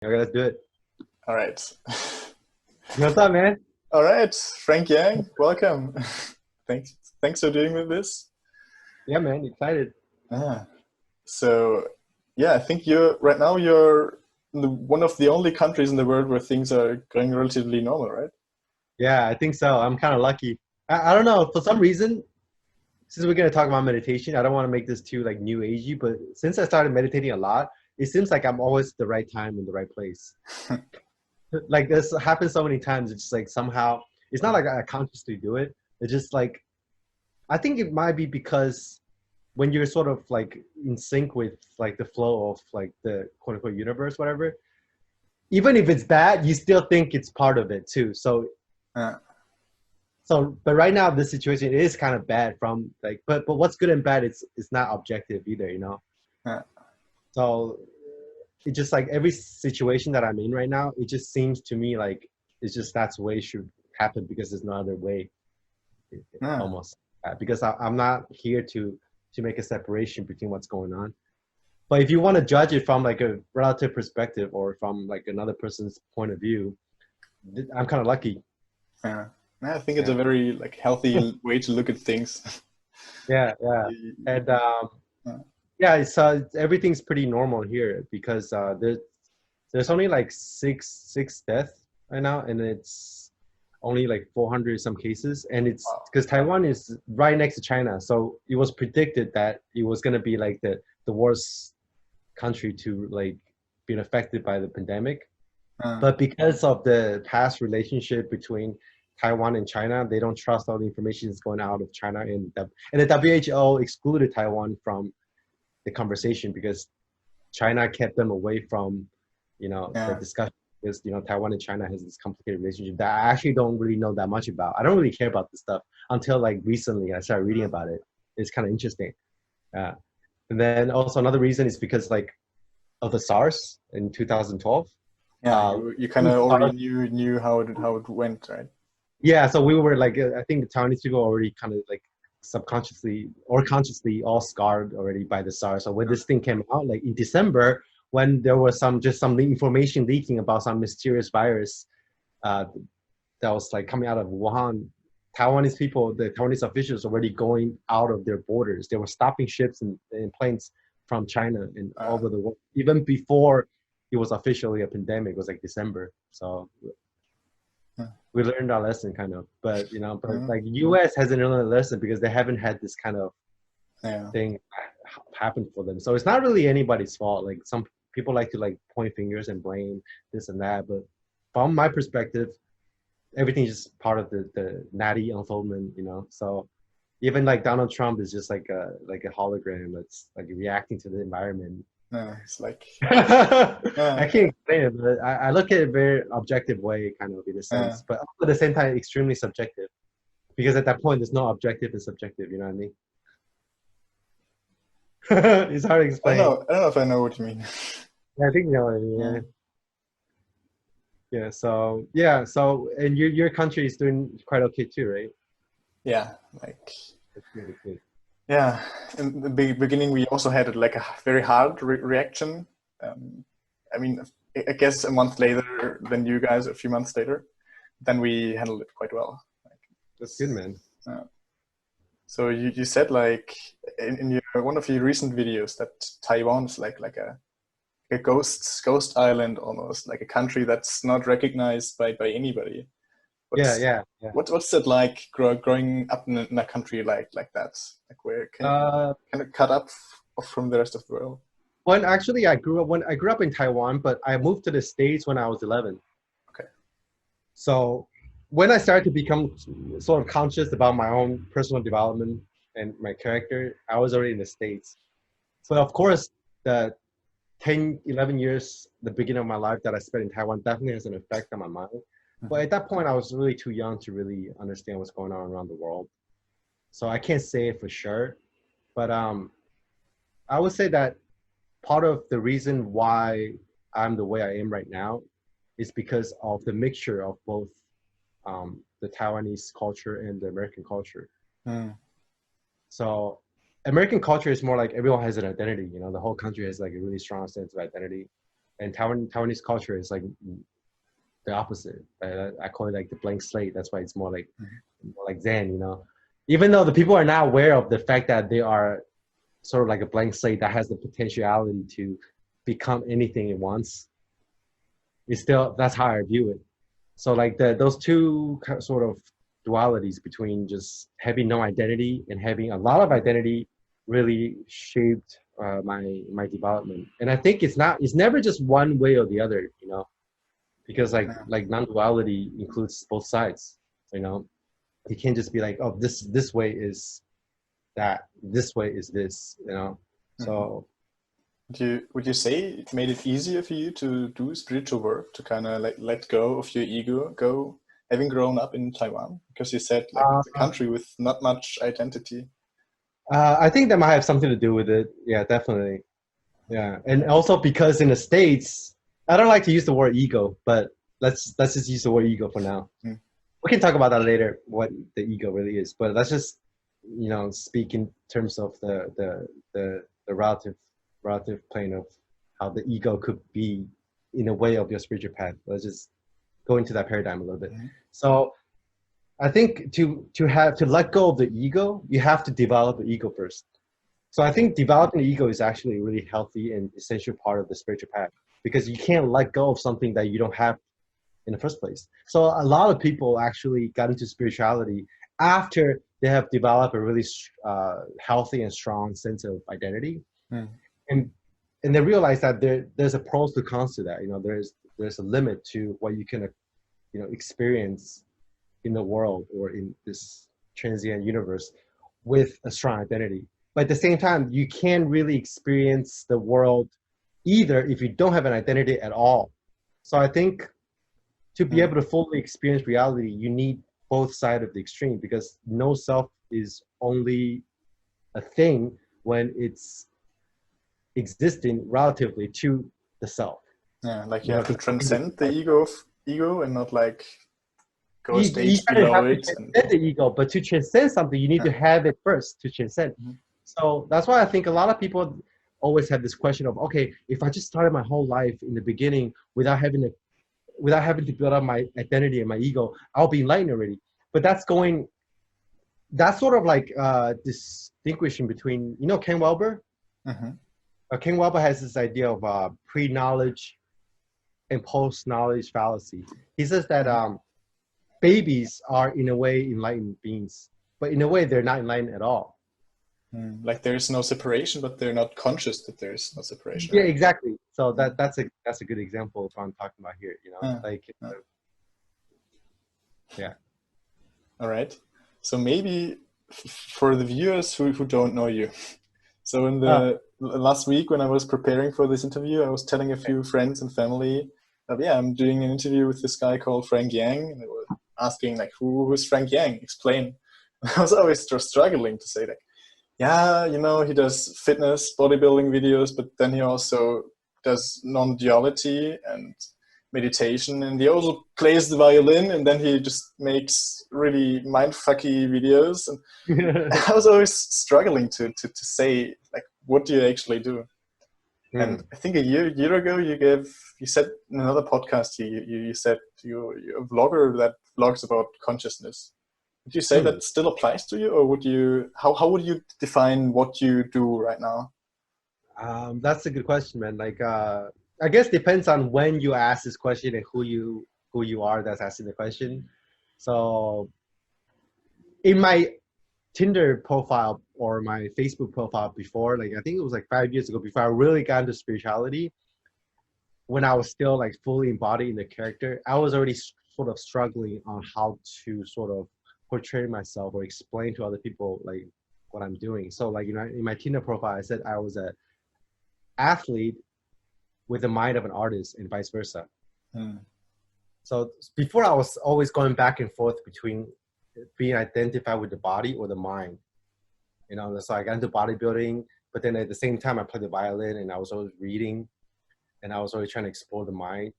Okay, let's do it. All right. What's up, man? All right, Frank Yang, welcome. Thanks for doing with this. Yeah, man, excited. Ah, so yeah, I think you're in one of the only countries in the world where things are going relatively normal, right? Yeah, I think so. I'm kind of lucky. I don't know. For some reason, since we're gonna talk about meditation, I don't want to make this too like new agey, but since I started meditating a lot, it seems like I'm always at the right time in the right place. Like this happens so many times. It's just like somehow it's not like I consciously do it. It's just like I think it might be because when you're sort of like in sync with like the flow of like the quote unquote universe, whatever, even if it's bad, you still think it's part of it too. Uh, But right now this situation is kind of bad from like, but what's good and bad, it's not objective either, you know. uh, So it just like every situation that I'm in right now, it just seems to me like it's just that's the way it should happen because there's no other way, uh, almost. Because I'm not here to make a separation between what's going on. But if you want to judge it from like a relative perspective or from like another person's point of view, I'm kind of lucky. uh. I think it's Yeah. a very like healthy way to look at things. Yeah, yeah. And Uh, yeah, everything's pretty normal here because there's only like six deaths right now, and it's only like 400 some cases, and it's wow. because Taiwan is right next to China, so it was predicted that it was gonna be like the worst country to like being affected by the pandemic. Uh, But because of the past relationship between Taiwan and China, they don't trust all the information that's going out of China, and the WHO excluded Taiwan from the conversation because China kept them away from, the yeah. discussion because Taiwan and China has this complicated relationship that I actually don't really know that much about. I don't really care about this stuff until like recently I started reading about it. It's kind of interesting. Uh, and then also another reason is because like of the SARS in 2012. Yeah, Uh, you kind of already knew how it went, right? Yeah, so we were like, I think the Taiwanese people already kind of like subconsciously or consciously all scarred already by the SARS. So when this thing came out, like in December, when there was some information leaking about some mysterious virus uh, that was like coming out of Wuhan, Taiwanese people, the Taiwanese officials already going out of their borders. They were stopping ships and planes from China and all Uh, over the world, even before it was officially a pandemic. It was like December. So uh, we learned our lesson kind of, but but uh, like US hasn't learned a lesson because they haven't had this kind of yeah. thing happen for them. So it's not really anybody's fault. Like some people like to like point fingers and blame this and that, but from my perspective, everything's just part of the natty unfoldment, So even like Donald Trump is just like a hologram that's like reacting to the environment. It's like, I uh, can't explain it, but I look at it a very objective way, kind of in a uh, sense, but at the same time, extremely subjective. Because at that point, there's no objective and subjective. You know what I mean? It's hard to explain. I don't know if I know what you mean. Yeah, I think you know what I mean. Uh, Yeah. Yeah. So yeah. So and your country is doing quite okay too, right? yeah, like, That's really good. yeah. In the beginning, we also had like a very hard reaction. Um, I mean, I guess a month later than you guys, a few months later, then we handled it quite well. Like That's good, this. man. Uh, so you said like in your one of your recent videos that Taiwan is like a ghost island almost, like a country that's not recognized by anybody. Yeah, What's yeah, yeah. what's it like growing up in a country like that, like where Uh, kind of cut up from the rest of the world? when I grew up in Taiwan, but I moved to the States when I was 11. Okay. So when I started to become sort of conscious about my own personal development and my character, I was already in the States. But of course, the 10, 11 years, the beginning of my life that I spent in Taiwan definitely has an effect on my mind. But Hmm. at that point, I was really too young to really understand what's going on around the world. So I can't say it for sure. But I would say that part of the reason why I'm the way I am right now is because of the mixture of both the Taiwanese culture and the American culture. Mm. So American culture is more like everyone has an identity. The whole country has like a really strong sense of identity. And Taiwanese culture is like the opposite. I call it like the blank slate. That's why it's more like Zen, you know. Even though the people are not aware of the fact that they are sort of like a blank slate that has the potentiality to become anything it wants, it's still, that's how I view it. So like those two sort of dualities between just having no identity and having a lot of identity really shaped my development. And I think it's never just one way or the other, you know, because like non-duality includes both sides, you know. You can't just be like, oh, this way is that, this way is this, you know. So would you say it made it easier for you to do spiritual work, to kind of like let go of your ego, having grown up in Taiwan? Because you said like it's a country with not much identity. I think that might have something to do with it. Yeah, definitely. Yeah, and also because in the States, I don't like to use the word ego, but let's just use the word ego for now. We can talk about that later, what the ego really is. But let's just, you know, speak in terms of the relative plane of how the ego could be in a way of your spiritual path. Let's just go into that paradigm a little bit. So I think to let go of the ego, you have to develop the ego first. So I think developing the ego is actually a really healthy and essential part of the spiritual path, because you can't let go of something that you don't have in the first place. So a lot of people actually got into spirituality after they have developed a really healthy and strong sense of identity. And they realize that there's a pros to cons to that. You know, there's a limit to what you can, you know, experience in the world or in this transient universe with a strong identity. But at the same time, you can't really experience the world either if you don't have an identity at all. So I think to be able to fully experience reality, you need both sides of the extreme, because no self is only a thing when it's existing relatively to the self. Yeah, like you have to transcend the ego and not like go a stage you below have it. To transcend the ego, but to transcend something, you need to have it first to transcend. So that's why I think a lot of people always have this question of, okay, if I just started my whole life in the beginning without having to build up my identity and my ego, I'll be enlightened already. But that's sort of like distinguishing between, you know, Ken Wilber? Ken Wilber has this idea of pre-knowledge and post-knowledge fallacy. He says that babies are in a way enlightened beings, but in a way they're not enlightened at all. Like there's no separation, but they're not conscious that there's no separation. Yeah, exactly. So that's a good example of what I'm talking about here. You know, yeah. All right. So maybe for the viewers who don't know you, so in the last week when I was preparing for this interview, I was telling a few friends and family that I'm doing an interview with this guy called Frank Yang, and they were asking like, who is Frank Yang? Explain. I was always struggling to say that. Yeah, you know, he does fitness, bodybuilding videos, but then he also does non-duality and meditation, and he also plays the violin, and then he just makes really mindfucky videos. And I was always struggling to say, like, what do you actually do? And I think a year ago, you said in another podcast, you said you're a vlogger that vlogs about consciousness. Would you say that still applies to you, or would you? How would you define what you do right now? That's a good question, man. Like, I guess depends on when you ask this question and who you are that's asking the question. So, in my Tinder profile or my Facebook profile before, like I think it was like 5 years ago, before I really got into spirituality, when I was still like fully embodied in the character, I was already sort of struggling on how to sort of portray myself or explain to other people like what I'm doing. So like, you know, in my Tinder profile, I said I was an athlete with the mind of an artist and vice versa. So before I was always going back and forth between being identified with the body or the mind, you know. So I got into bodybuilding, but then at the same time I played the violin, and I was always reading, and I was always trying to explore the mind.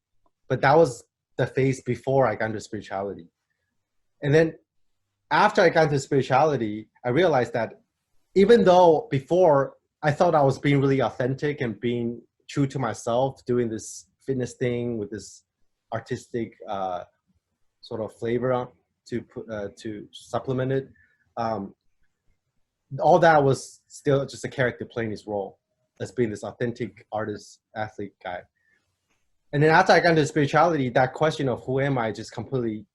But that was the phase before I got into spirituality. And then after I got into spirituality, I realized that even though before I thought I was being really authentic and being true to myself, doing this fitness thing with this artistic sort of flavor on to supplement it. All that was still just a character playing his role as being this authentic artist, athlete guy. And then after I got into spirituality, that question of who am I just completely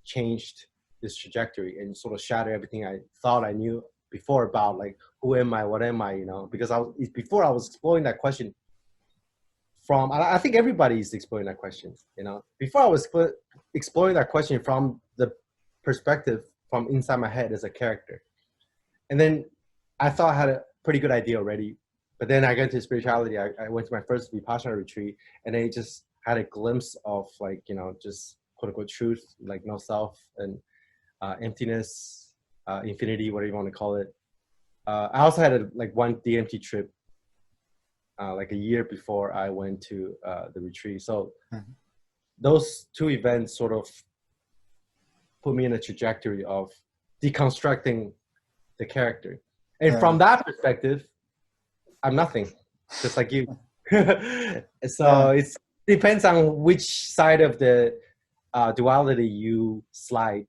changed this trajectory and sort of shattered everything I thought I knew before about like, who am I, what am I, you know, because before I was exploring that question from, I think everybody's exploring that question, you know, before I was exploring that question from the perspective from inside my head as a character. And then I thought I had a pretty good idea already, but then I got into spirituality. I went to my first Vipassana retreat, and I just had a glimpse of like, you know, just quote unquote truth, like no self and emptiness, infinity, whatever you want to call it. I also had one DMT trip like a year before I went to the retreat. So those two events sort of put me in a trajectory of deconstructing the character. And from that perspective, I'm nothing, just like you. So it depends on which side of the duality you slide.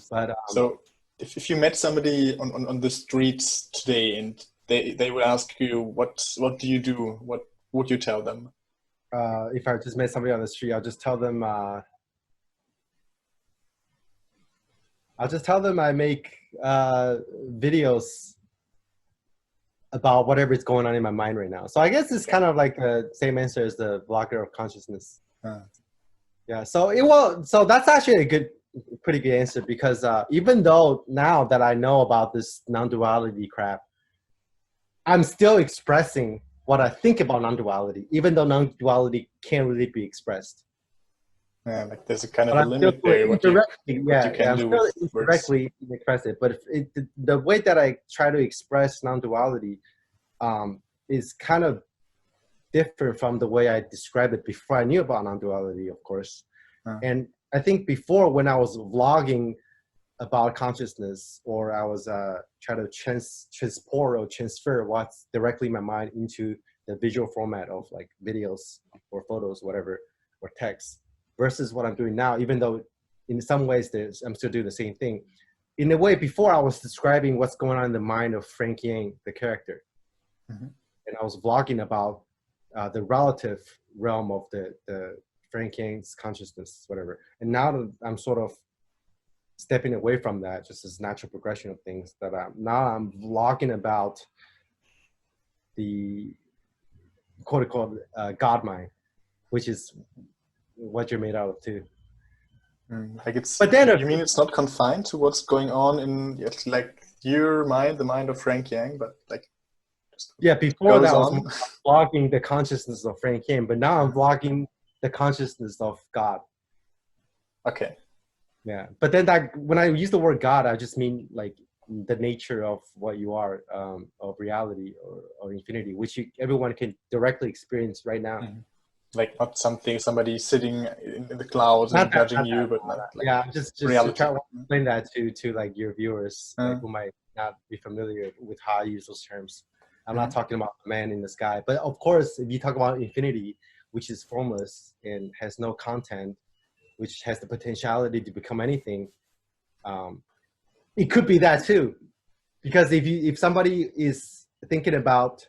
But so if you met somebody on the streets today and they would ask you, what do you do? What would you tell them? If I just met somebody on the street, I'll just tell them I make videos about whatever is going on in my mind right now. So I guess it's kind of like the same answer as the blogger of consciousness. Yeah. So that's actually a pretty good answer, because even though now that I know about this non-duality crap, I'm still expressing what I think about non-duality, even though non-duality can't really be expressed. Yeah, like there's a kind of a limit there. I'm still indirectly express it. But the way that I try to express non-duality is kind of different from the way I described it before I knew about non-duality, of course. And I think before, when I was vlogging about consciousness, or I was trying to transport or transfer what's directly in my mind into the visual format of like videos or photos, whatever, or text, versus what I'm doing now, even though in some ways I'm still doing the same thing. In a way, before I was describing what's going on in the mind of Frank Yang, the character. And I was vlogging about the relative realm of the Frank Yang's consciousness, whatever. And now that I'm sort of stepping away from that, just as natural progression of things, that I'm vlogging about the quote unquote God mind, which is what you're made out of too. Like it's, but then you mean it's not confined to what's going on in like your mind, the mind of Frank Yang, but like before that I was vlogging the consciousness of Frank Yang, but now I'm vlogging the consciousness of God. Okay. Yeah, but then when I use the word God, I just mean like the nature of what you are, of reality or infinity, which everyone can directly experience right now. Like not somebody sitting in the clouds and judging you, but not like just reality. to try to explain that to like your viewers, like, who might not be familiar with how I use those terms. I'm not talking about the man in the sky, but of course, if you talk about infinity, which is formless and has no content, which has the potentiality to become anything, it could be that too. Because if somebody is thinking about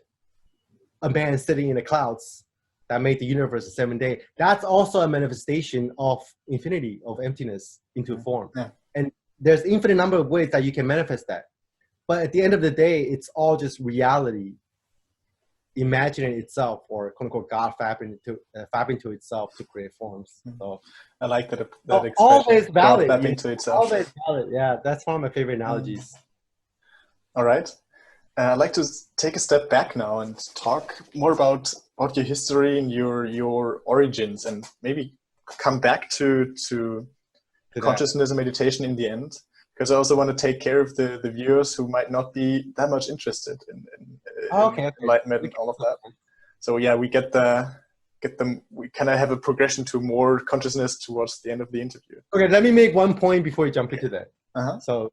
a man sitting in the clouds that made the universe in 7 days, that's also a manifestation of infinity, of emptiness into form. And there's infinite number of ways that you can manifest that. But at the end of the day, it's all just reality imagining itself, or quote unquote God fabbing to itself to create forms. So I like that expression. Always valid. God fabbing to itself. Always valid. Yeah, that's one of my favorite analogies. All right. I'd like to take a step back now and talk more about your history and your origins, and maybe come back to consciousness and meditation in the end, because I also want to take care of the viewers who might not be that much interested in enlightenment and all of that. So yeah, we get them. We kind of have a progression to more consciousness towards the end of the interview. Okay, let me make one point before we jump into that. So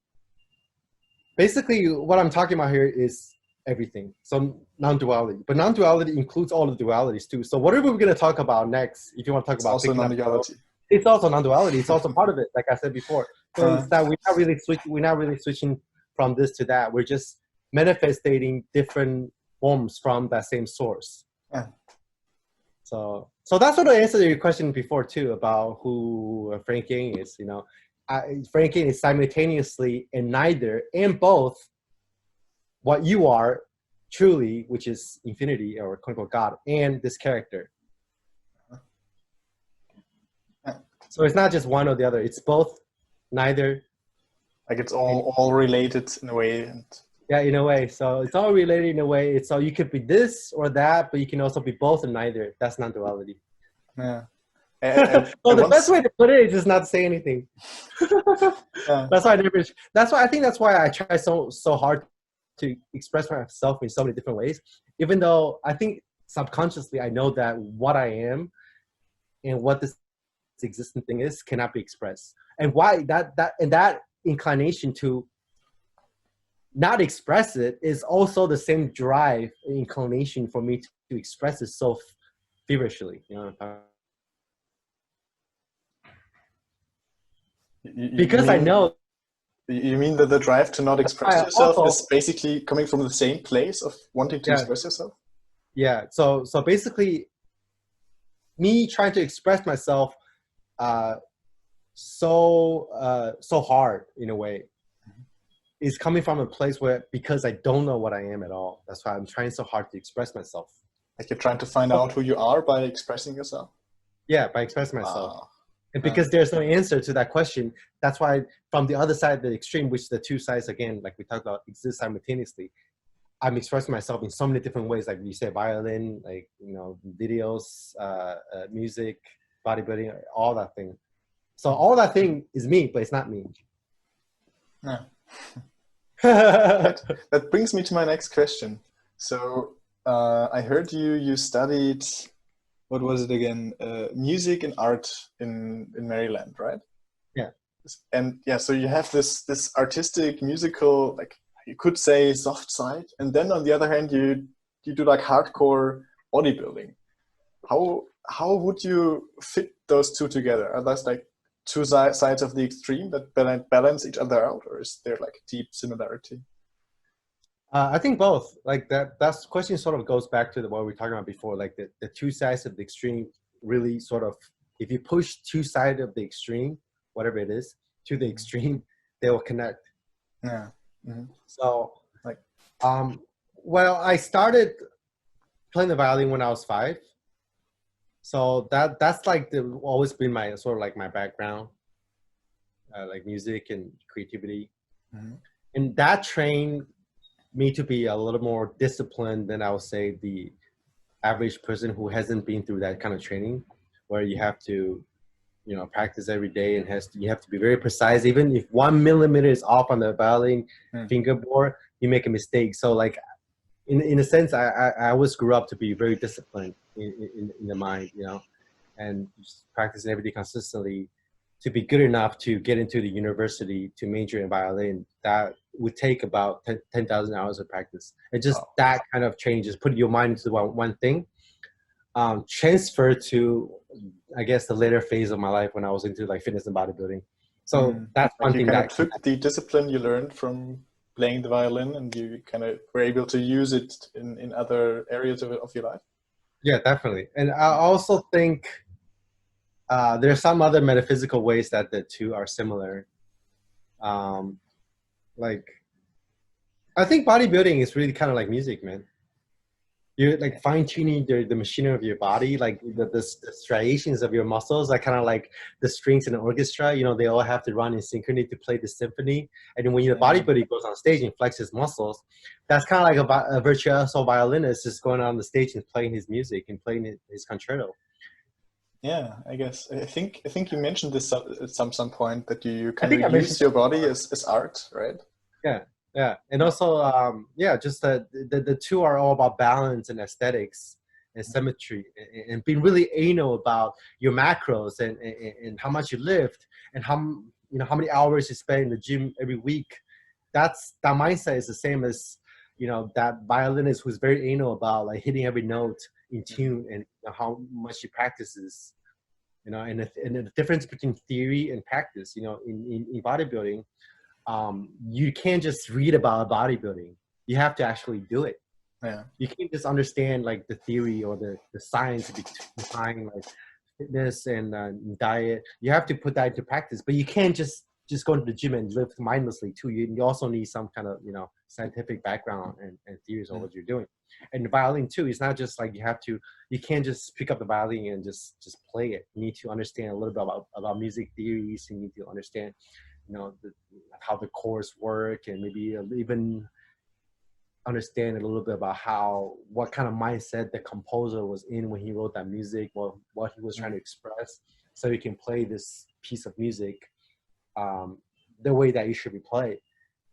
basically, what I'm talking about here is everything. So non-duality, but non-duality includes all the dualities too. So whatever we're going to talk about next, if you want to talk It's about also picking up, non-duality. it's also non-duality. It's also part of it, like I said before. So it's that we're not really switching from this to that. We're just manifesting different forms from that same source. Yeah. So that's what I answered your question before too about who Frank Yang is. You know, Frank Yang is simultaneously in neither and both what you are truly, which is infinity or quote unquote God, and this character. So it's not just one or the other. It's both, neither. Like it's all related in a way. And yeah, in a way. So it's all related in a way. So you could be this or that, but you can also be both and neither. That's non-duality. Yeah. So the best way to put it is just not to say anything. Yeah. That's why I think that's why I try so hard to express myself in so many different ways. Even though I think subconsciously I know that what I am and what this existent thing is cannot be expressed, and why that inclination to not express it is also the same drive and inclination for me to express it so feverishly. You know, because I know. You mean that the drive to not express yourself is basically coming from the same place of wanting to express yourself? Yeah. So basically, me trying to express myself so hard in a way is coming from a place where, because I don't know what I am at all. That's why I'm trying so hard to express myself. Like you're trying to find out who you are by expressing yourself? Yeah, by expressing myself. And because there's no answer to that question, that's why from the other side of the extreme, which the two sides, again, like we talked about, exist simultaneously, I'm expressing myself in so many different ways. Like you said, violin, like, you know, videos, music, bodybuilding, all that thing. So all that thing is me, but it's not me. Yeah. That brings me to my next question. So I heard you studied, what was it again? Music and art in Maryland, right? Yeah. And yeah, so you have this artistic, musical, like you could say soft side, and then on the other hand, you do like hardcore bodybuilding. How would you fit those two together? Are those like two sides of the extreme that balance each other out, or is there like deep similarity? I think both. Like that's question sort of goes back to what we were talking about before. Like the two sides of the extreme really sort of, if you push two sides of the extreme, whatever it is, to the extreme, they will connect. Yeah. Mm-hmm. So like, well, I started playing the violin when I was 5. So that's like always been my sort of like my background, like music and creativity. Mm-hmm. And that trained me to be a little more disciplined than I would say the average person who hasn't been through that kind of training, where you have to, you know, practice every day and you have to be very precise. Even if 1 millimeter is off on the violin fingerboard, you make a mistake. So like, in a sense, I always grew up to be very disciplined in the mind, you know, and just practicing every day consistently to be good enough to get into the university to major in violin. That would take about 10,000 hours of practice. And just that kind of training, just put your mind into one thing, transfer to, I guess, the later phase of my life when I was into like fitness and bodybuilding. So that's one thing that took the discipline you learned from playing the violin, and you kind of were able to use it in other areas of your life. Yeah, definitely. And I also think there are some other metaphysical ways that the two are similar. Like, I think bodybuilding is really kind of like music, man. You're like fine-tuning the machinery of your body, like the striations of your muscles are kind of like the strings in an orchestra. You know, they all have to run in synchrony to play the symphony. And when the bodybuilder goes on stage and flexes muscles, that's kind of like a virtuoso violinist just going on the stage and playing his music and playing his concerto. Yeah, I guess. I think you mentioned this at some point, that you kind of use your body as art, right? Yeah. Yeah, and also, just the two are all about balance and aesthetics and symmetry, and being really anal about your macros and how much you lift and how many hours you spend in the gym every week. That mindset is the same as, you know, that violinist who's very anal about like hitting every note in tune, and how much he practices, you know, and the difference between theory and practice, you know, in bodybuilding, you can't just read about bodybuilding. You have to actually do it. Yeah. You can't just understand like the theory or the science behind like fitness and diet. You have to put that into practice, but you can't just go to the gym and live mindlessly too. You also need some kind of, you know, scientific background and theories on what you're doing. And the violin too, it's not just like you can't just pick up the violin and just play it. You need to understand a little bit about music theories. You need to understand, you know, how the chords work, and maybe even understand a little bit about what kind of mindset the composer was in when he wrote that music, what he was trying to express, so you can play this piece of music the way that it should be played.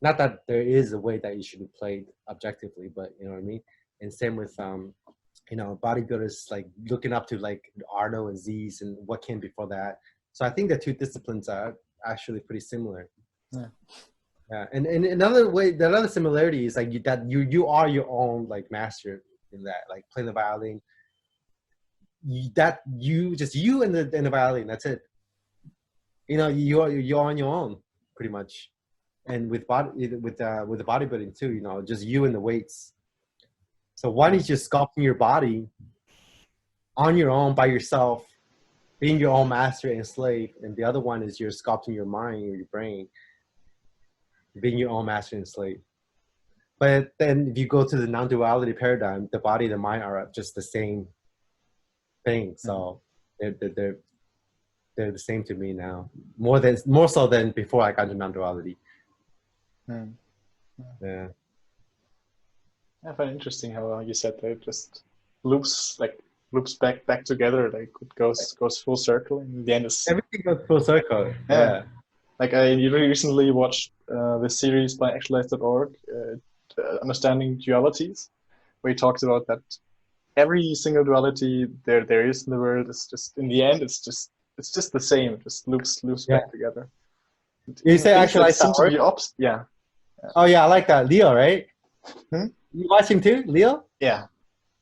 Not that there is a way that it should be played objectively, but you know what I mean. And same with you know, bodybuilders like looking up to like Arnold and Z's and what came before that. So I think the two disciplines are actually pretty similar. Yeah. Yeah, and another way, the other similarity is like you are your own like master in that, like playing the violin. Just you and the violin. That's it. You know, you're on your own pretty much. And with the bodybuilding too, you know, just you and the weights. So one is just sculpting your body on your own by yourself, being your own master and slave, and the other one is you're sculpting your mind or your brain, being your own master and slave. But then if you go to the non-duality paradigm, the body and the mind are just the same thing. So they're the same to me now, more so than before I got into non-duality. Yeah. I find it interesting how you said that it just loops back together, like it goes full circle, and in the end is everything goes full circle. Yeah. Like I recently watched the series by actualize.org, Understanding Dualities, where he talks about that every single duality there is in the world is just, in the end, it's just the same. It just loops back together. You say actualize.org? Yeah. Oh yeah, I like that. Leo, right? You watch him too, Leo? Yeah.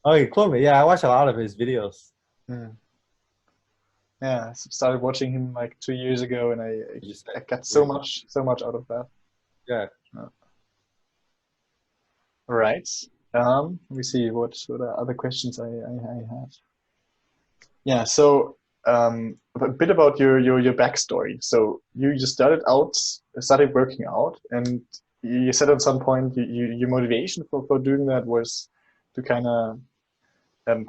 Oh, cool, man. Yeah, I watch a lot of his videos. Yeah, I started watching him like 2 years ago, and I got so much out of that. Yeah. All right. Let me see what other questions I have. Yeah. So a bit about your backstory. So you just started working out, and you said at some point your motivation for doing that was to kind of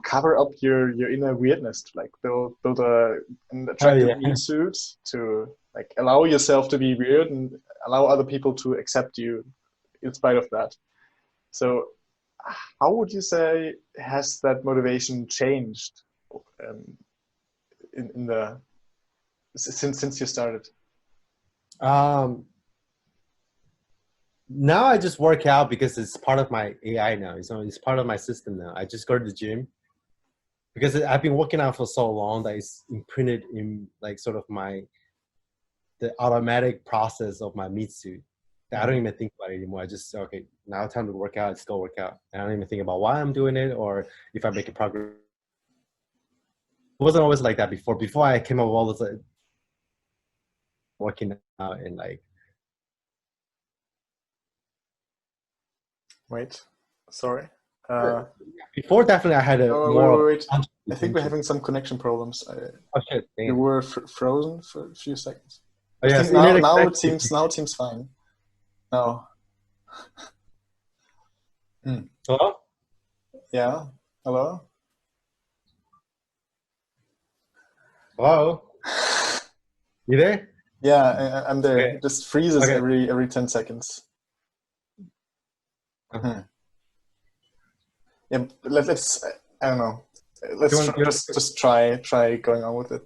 cover up your inner weirdness, to like build an attractive meat suit, to like allow yourself to be weird and allow other people to accept you in spite of that. So how would you say has that motivation changed since you started? Now I just work out because it's part of my AI now. It's part of my system now. I just go to the gym because I've been working out for so long that it's imprinted in like sort of the automatic process of my meat suit. I don't even think about it anymore. I just, okay, now time to work out. Let's go work out. I don't even think about why I'm doing it or if I'm making progress. It wasn't always like that before. Before I came up with all this working out and like. Wait, sorry. Before, definitely I had a more. Wait. I think we're having some connection problems. Oh shit! Damn. You were frozen for a few seconds. Oh, I yes. think now it seems fine. No. Hello? Yeah. Hello? Hello? You there? Yeah, I'm there. Okay. It just freezes every 10 seconds. Yeah, let's I don't know. Let's just try going on with it.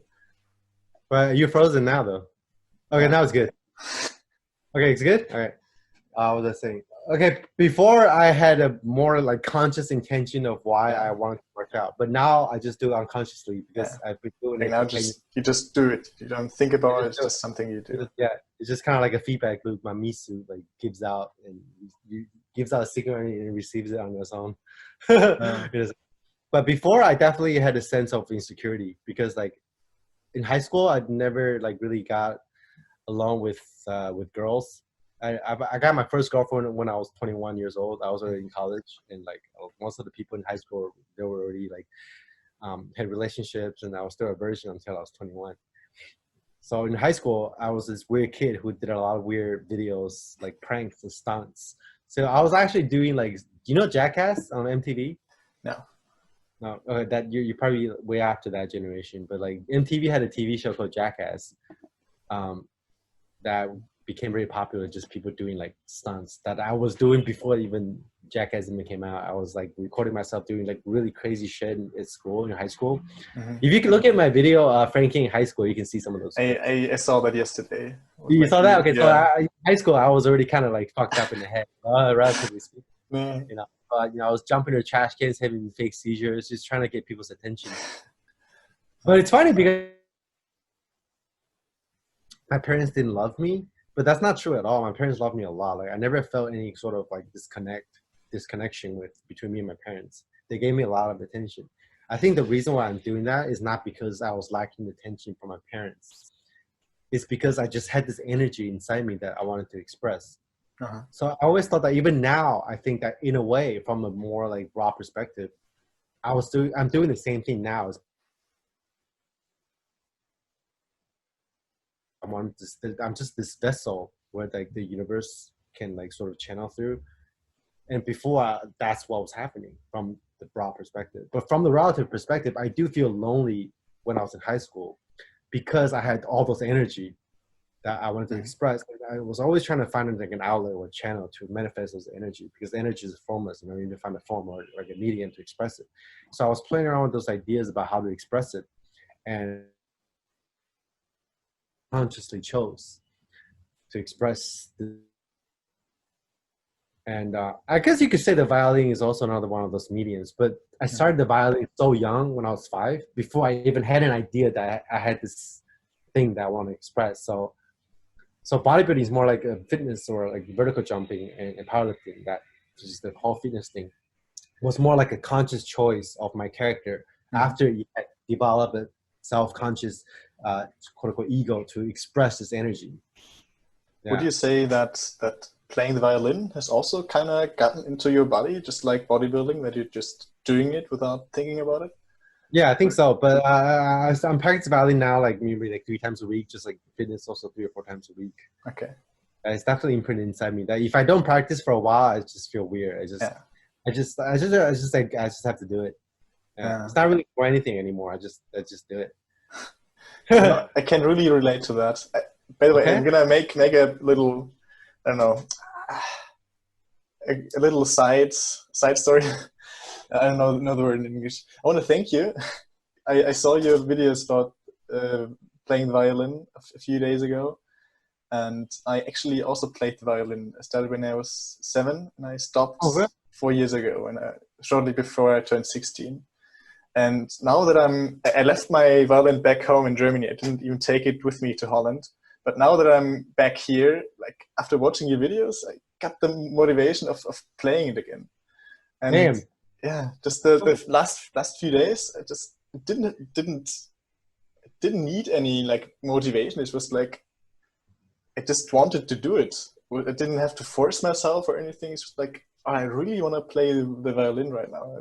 But you're frozen now though. Okay, now it's good. Okay, it's good? All right. What was I saying? Okay, before I had a more like conscious intention of why I wanted to work out, but now I just do it unconsciously because I've been doing it. Now you just do it. You don't think about it. It's just something you do. Yeah, it's just kind of like a feedback loop. My meat suit like gives out, and gives out a signal and it receives it on its own. Uh, But before, I definitely had a sense of insecurity because like in high school, I'd never like really got along with girls. I got my first girlfriend when I was 21 years old. I was already in college, and like most of the people in high school, they were already like had relationships, and I was still a virgin until I was 21. So in high school, I was this weird kid who did a lot of weird videos, like pranks and stunts. So I was actually doing like, you know, Jackass on MTV? no. No, that you're probably way after that generation. But like MTV had a TV show called Jackass, um, that became very popular. Just people doing like stunts that I was doing before even Jackass even came out. I was like recording myself doing like really crazy shit at school in high school. Mm-hmm. If you can look at my video, Frankie in high school, you can see some of those. I saw that yesterday. You saw that? Okay, yeah. so in high school, I was already kind of like fucked up in the head, relatively speaking. Yeah. You know, I was jumping to trash cans, having fake seizures, just trying to get people's attention. But it's funny because my parents didn't love me, but that's not true at all. My parents loved me a lot. Like I never felt any sort of like disconnection between me and my parents. They gave me a lot of attention. I think the reason why I'm doing that is not because I was lacking attention from my parents. It's because I just had this energy inside me that I wanted to express. Uh-huh. So I always thought that even now, I think that in a way, from a more like raw perspective, I'm doing the same thing now. I'm just this vessel where like the universe can like sort of channel through. And before that's what was happening from the broad perspective. But from the relative perspective, I do feel lonely when I was in high school because I had all those energy that I wanted to express. I was always trying to find like an outlet or a channel to manifest those energy because energy is formless. You know, you need to find a form or like a medium to express it. So I was playing around with those ideas about how to express it, and consciously chose to express the. And I guess you could say the violin is also another one of those mediums. But I started the violin so young when I was 5, before I even had an idea that I had this thing that I want to express. So bodybuilding is more like a fitness or like vertical jumping and powerlifting. That just the whole fitness thing was more like a conscious choice of my character after you had developed a self-conscious, quote unquote, ego to express this energy. Yeah. Would you say that playing the violin has also kind of gotten into your body, just like bodybuilding, that you're just doing it without thinking about it? Yeah, I think so. But I'm practicing violin now, like maybe like 3 times a week, just like fitness also 3 or 4 times a week. Okay. It's definitely imprinted inside me that if I don't practice for a while, I just feel weird. I just have to do it. Yeah. It's not really for anything anymore. I just do it. I can really relate to that. By the way, I'm gonna make a little, I don't know, a little side story. I don't know the word in English. I want to thank you. I saw your videos about playing the violin a few days ago, and I actually also played the violin. I started when I was 7, and I stopped 4 years ago, and shortly before I turned 16. And now that I left my violin back home in Germany. I didn't even take it with me to Holland. But now that I'm back here, like after watching your videos, I got the motivation of playing it again. And yeah, just the last few days, I just didn't need any like motivation. It was like I just wanted to do it. I didn't have to force myself or anything. It's just like, oh, I really want to play the violin right now.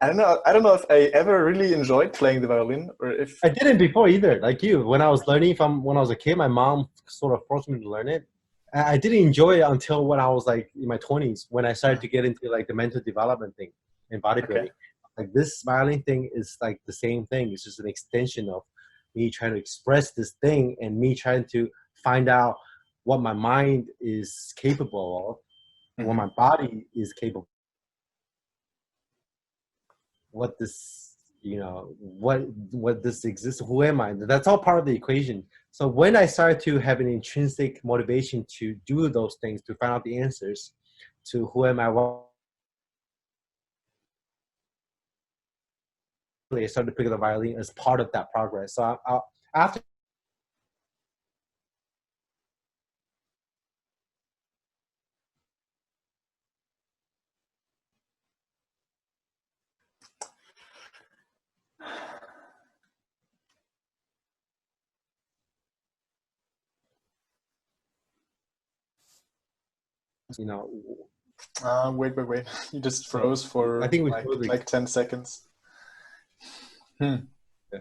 I don't know if I ever really enjoyed playing the violin, or if I didn't before either. Like you, when I was learning when I was a kid, my mom sort of forced me to learn it. I didn't enjoy it until when I was like in my 20s, when I started to get into like the mental development thing in bodybuilding. Like this violin thing is like the same thing. It's just an extension of me trying to express this thing and me trying to find out what my mind is capable of, and what my body is capable. What this, you know, what this exists, who am I? That's all part of the equation. So when I started to have an intrinsic motivation to do those things, to find out the answers to who am I, I started to pick up the violin as part of that progress. So after you know, Wait. You just oh, froze I for think we like froze. 10 seconds. Hmm. Yeah.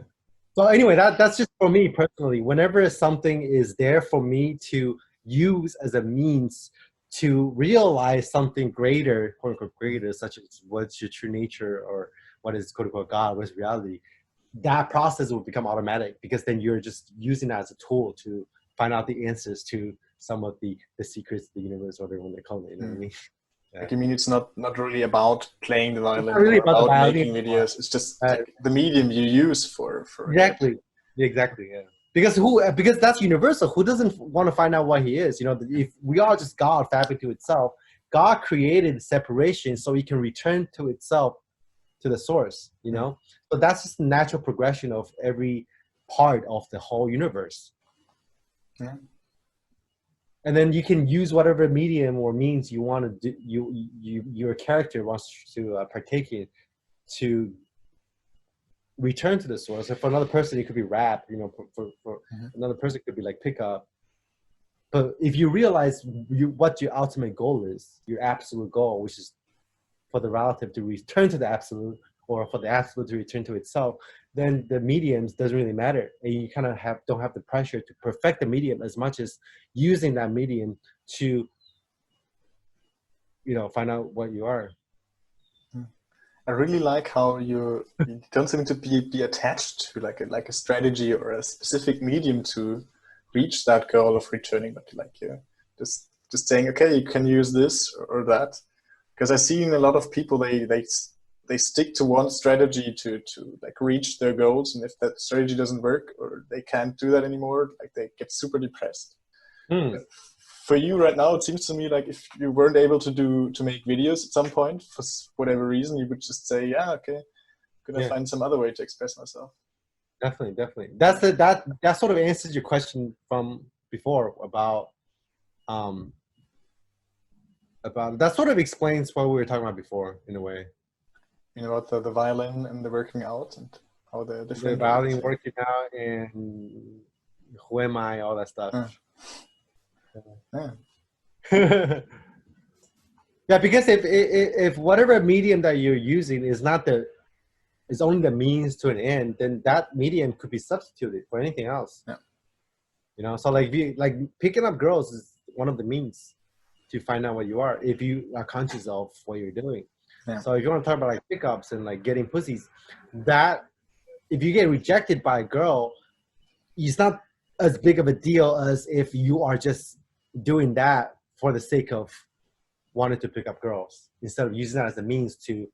So anyway, that's just for me personally. Whenever something is there for me to use as a means to realize something greater, quote unquote greater, such as what's your true nature or what is quote unquote God, what's reality, that process will become automatic because then you're just using that as a tool to find out the answers to some of the secrets of the universe, or whatever they call it. You know what I mean? Yeah. Like, you mean it's not really about playing the It's violin not really or about the about violin making anymore. videos. It's just like the medium you use for it. Exactly. Exactly. Yeah. Because that's universal. Who doesn't want to find out what he is? You know, if we are just God fabric to itself, God created separation so it can return to itself, to the source. You know, but that's just the natural progression of every part of the whole universe. Yeah. And then you can use whatever medium or means you want to do. Your character wants to partake in to return to the source. And for another person, it could be rap. You know, for another person, it could be like pickup. But if you realize what your ultimate goal is, your absolute goal, which is for the relative to return to the absolute, or for the absolute to return to itself, then the mediums doesn't really matter, and you kind of don't have the pressure to perfect the medium as much as using that medium to, find out what you are. I really like how you don't seem to be attached to like a strategy or a specific medium to reach that goal of returning, but just saying, okay, you can use this or that. Because I've seen a lot of people, they stick to one strategy to like reach their goals, and if that strategy doesn't work or they can't do that anymore, like they get super depressed. For you right now, it seems to me like if you weren't able to make videos at some point for whatever reason, you would just say, yeah, okay, I'm gonna find some other way to express myself. Definitely. That sort of answers your question from before about that sort of explains what we were talking about before in a way. You know, about the violin and the working out and how the different violin, working out, and who am I, all that stuff. Yeah. Yeah, because if whatever medium that you're using is only the means to an end, then that medium could be substituted for anything else. Yeah. You know, so like picking up girls is one of the means to find out what you are if you are conscious of what you're doing. Yeah. So if you want to talk about like pickups and like getting pussies, that if you get rejected by a girl, it's not as big of a deal as if you are just doing that for the sake of wanting to pick up girls instead of using that as a means to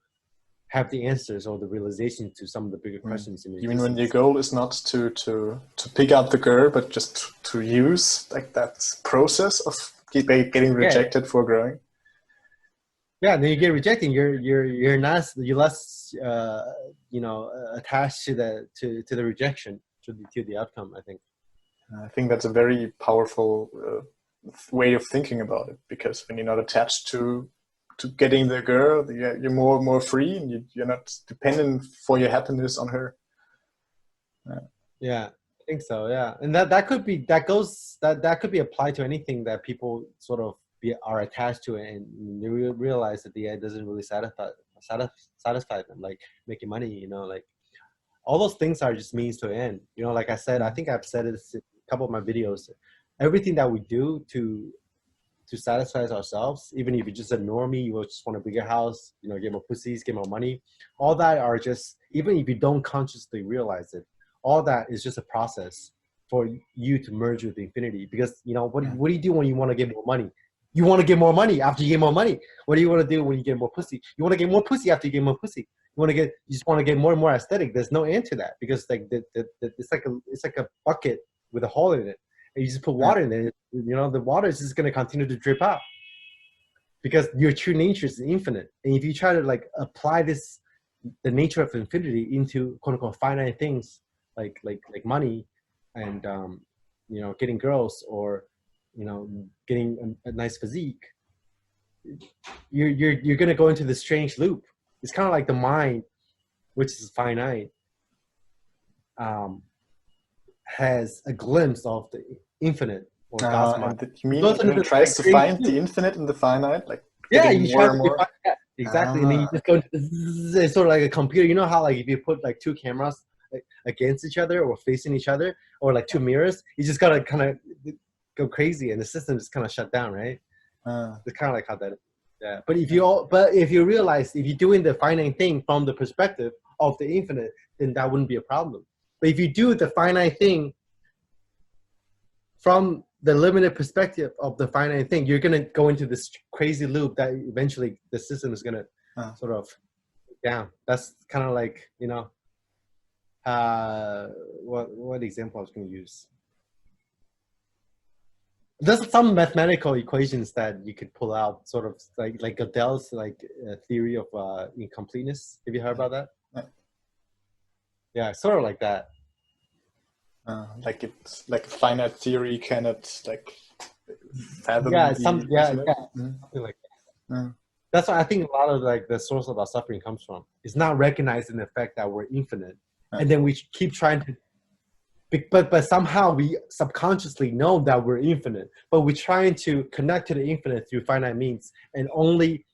have the answers or the realization to some of the bigger questions. You mean when your goal is not to pick up the girl, but just to use like that process of getting rejected for growing? Yeah, then you get rejected. You're less attached to the rejection, to the outcome. I think that's a very powerful way of thinking about it, because when you're not attached to getting the girl, you're more free, and you're not dependent for your happiness on her. Yeah, I think so. Yeah, and that could be applied to anything that people sort of are attached to, and they realize that the end doesn't really satisfy them, like making money. You know, like all those things are just means to an end. You know, like I said, I think I've said it in a couple of my videos. Everything that we do to satisfy ourselves, even if you're just a normie, you just want a bigger house, get more pussies, get more money, all that are just, even if you don't consciously realize it, all that is just a process for you to merge with infinity. Because what do you do when you want to get more money? You want to get more money after you get more money. What do you want to do when you get more pussy? You want to get more pussy after you get more pussy. You just want to get more and more aesthetic. There's no end to that, because like it's like a bucket with a hole in it, and you just put water in it. The water is just going to continue to drip out, because your true nature is infinite. And if you try to like apply the nature of infinity into quote unquote finite things like money and getting girls, or getting a nice physique, you're going to go into this strange loop. It's kind of like the mind, which is finite, has a glimpse of the infinite, or God's mind. And you mean Goes and into it this tries to crazy find the loop. infinite and the finite, like Yeah, getting you try more to and more. define that. Exactly. And then you just go into it's sort of like a computer. You know how like if you put like two cameras like, against each other or facing each other or like two mirrors, you just gotta kind of go crazy and the system is kind of shut down, right? It's kind of like how that is. Yeah. But if you realize if you're doing the finite thing from the perspective of the infinite, then that wouldn't be a problem. But if you do the finite thing from the limited perspective of the finite thing, you're going to go into this crazy loop that eventually the system is going to sort of down. That's kind of like, you know, what example I was going to use. There's some mathematical equations that you could pull out, sort of like Gödel's like theory of incompleteness. Have you heard about that? Yeah, sort of like that. Like it's like a finite theory cannot like fathom. Yeah, something like that. That's why I think a lot of like the source of our suffering comes from. It's not recognizing the fact that we're infinite, and then we keep trying to. But somehow we subconsciously know that we're infinite, but we're trying to connect to the infinite through finite means and only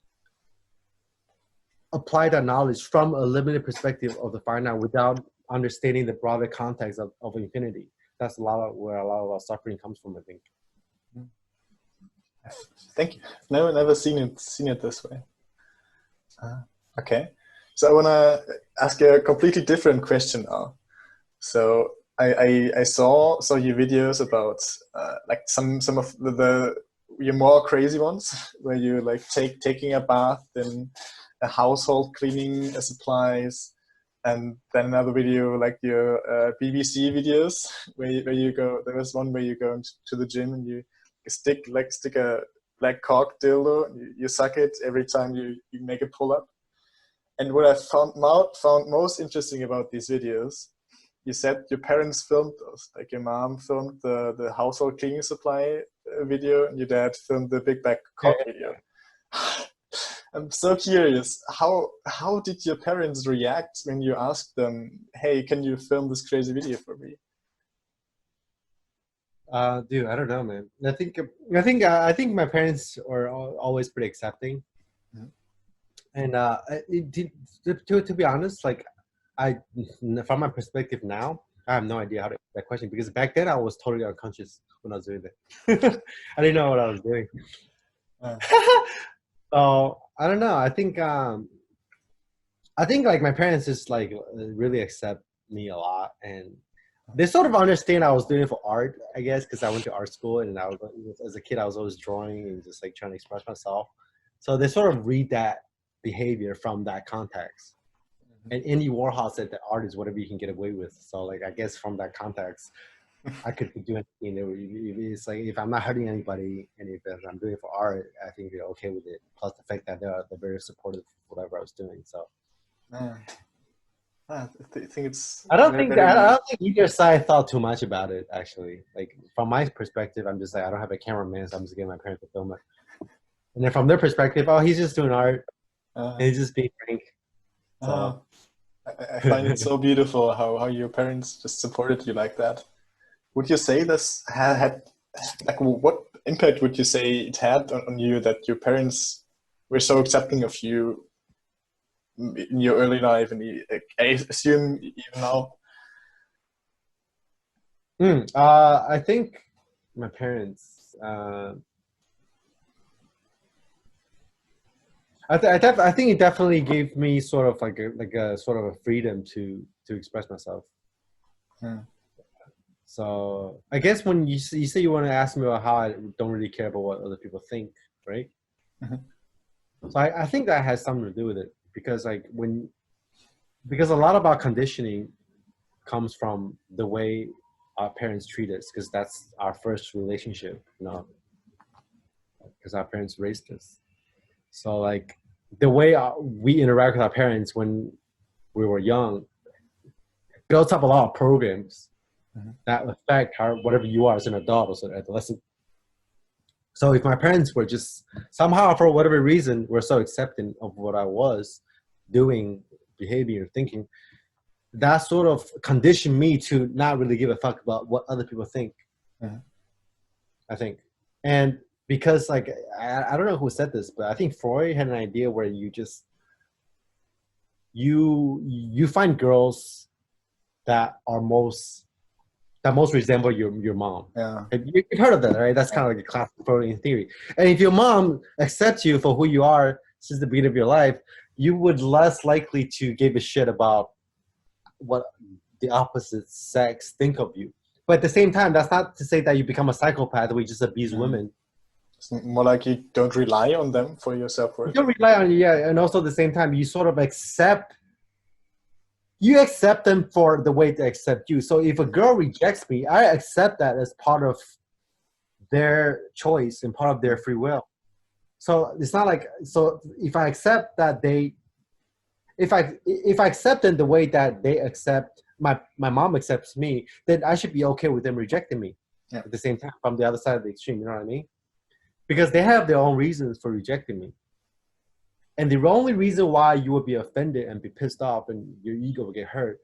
apply that knowledge from a limited perspective of the finite without understanding the broader context of infinity. That's where a lot of our suffering comes from, I think. Thank you. Never seen it this way. Okay, so I want to ask a completely different question now. So I saw your videos about like some of your more crazy ones where you like taking a bath in a household cleaning supplies, and then another video like your BBC videos where you go. There was one where you go to the gym and you stick a black cock dildo and you suck it every time you make a pull up. And what I found most interesting about these videos, you said your parents filmed those. Like your mom filmed the household cleaning supply video, and your dad filmed the big back cock video. I'm so curious. How did your parents react when you asked them, "Hey, can you film this crazy video for me?" Dude, I don't know, man. I think my parents are always pretty accepting, and to be honest, like from my perspective now, I have no idea how to answer that question because back then I was totally unconscious when I was doing that. I didn't know what I was doing. So I don't know. I think like my parents just like really accept me a lot, and they sort of understand I was doing it for art, I guess, because I went to art school and I was as a kid I was always drawing and just like trying to express myself. So they sort of read that behavior from that context. And Andy Warhol said that art is whatever you can get away with. So like I guess from that context, I could do anything. It's like if I'm not hurting anybody and if I'm doing it for art, I think they're okay with it. Plus the fact that they're very supportive of whatever I was doing. So I think it's. I don't think either side thought too much about it. Actually, like from my perspective, I'm just like I don't have a cameraman, so I'm just getting my parents to film it. And then from their perspective, oh, he's just doing art. And he's just being frank. So. I find it so beautiful how your parents just supported you like that. Would you say this had like what impact would you say it had on you that your parents were so accepting of you in your early life, and I assume even now? I think my parents. I think it definitely gave me sort of like a sort of a freedom to express myself. So I guess when you say you want to ask me about how I don't really care about what other people think, right? So I think that has something to do with it because because a lot of our conditioning comes from the way our parents treat us because that's our first relationship, you know, because our parents raised us. So like the way we interact with our parents when we were young built up a lot of programs that affect whatever you are as an adult or as an adolescent. So if my parents were just somehow for whatever reason were so accepting of what I was doing, behavior, thinking, that sort of conditioned me to not really give a fuck about what other people think. I think. And because like I don't know who said this, but I think Freud had an idea where you just you find girls that most resemble your mom. Yeah. You've heard of that, right? That's kind of like a classic Freudian theory. And if your mom accepts you for who you are since the beginning of your life, you would less likely to give a shit about what the opposite sex think of you. But at the same time, that's not to say that you become a psychopath or you just abuse women. It's more like you don't rely on them for your self-worth. You don't rely on and also at the same time, you sort of accept them for the way they accept you. So if a girl rejects me, I accept that as part of their choice and part of their free will. So it's not like, so if I accept that if I accept them the way that they accept my mom accepts me, then I should be okay with them rejecting me at the same time from the other side of the extreme. You know what I mean? Because they have their own reasons for rejecting me. And the only reason why you would be offended and be pissed off and your ego will get hurt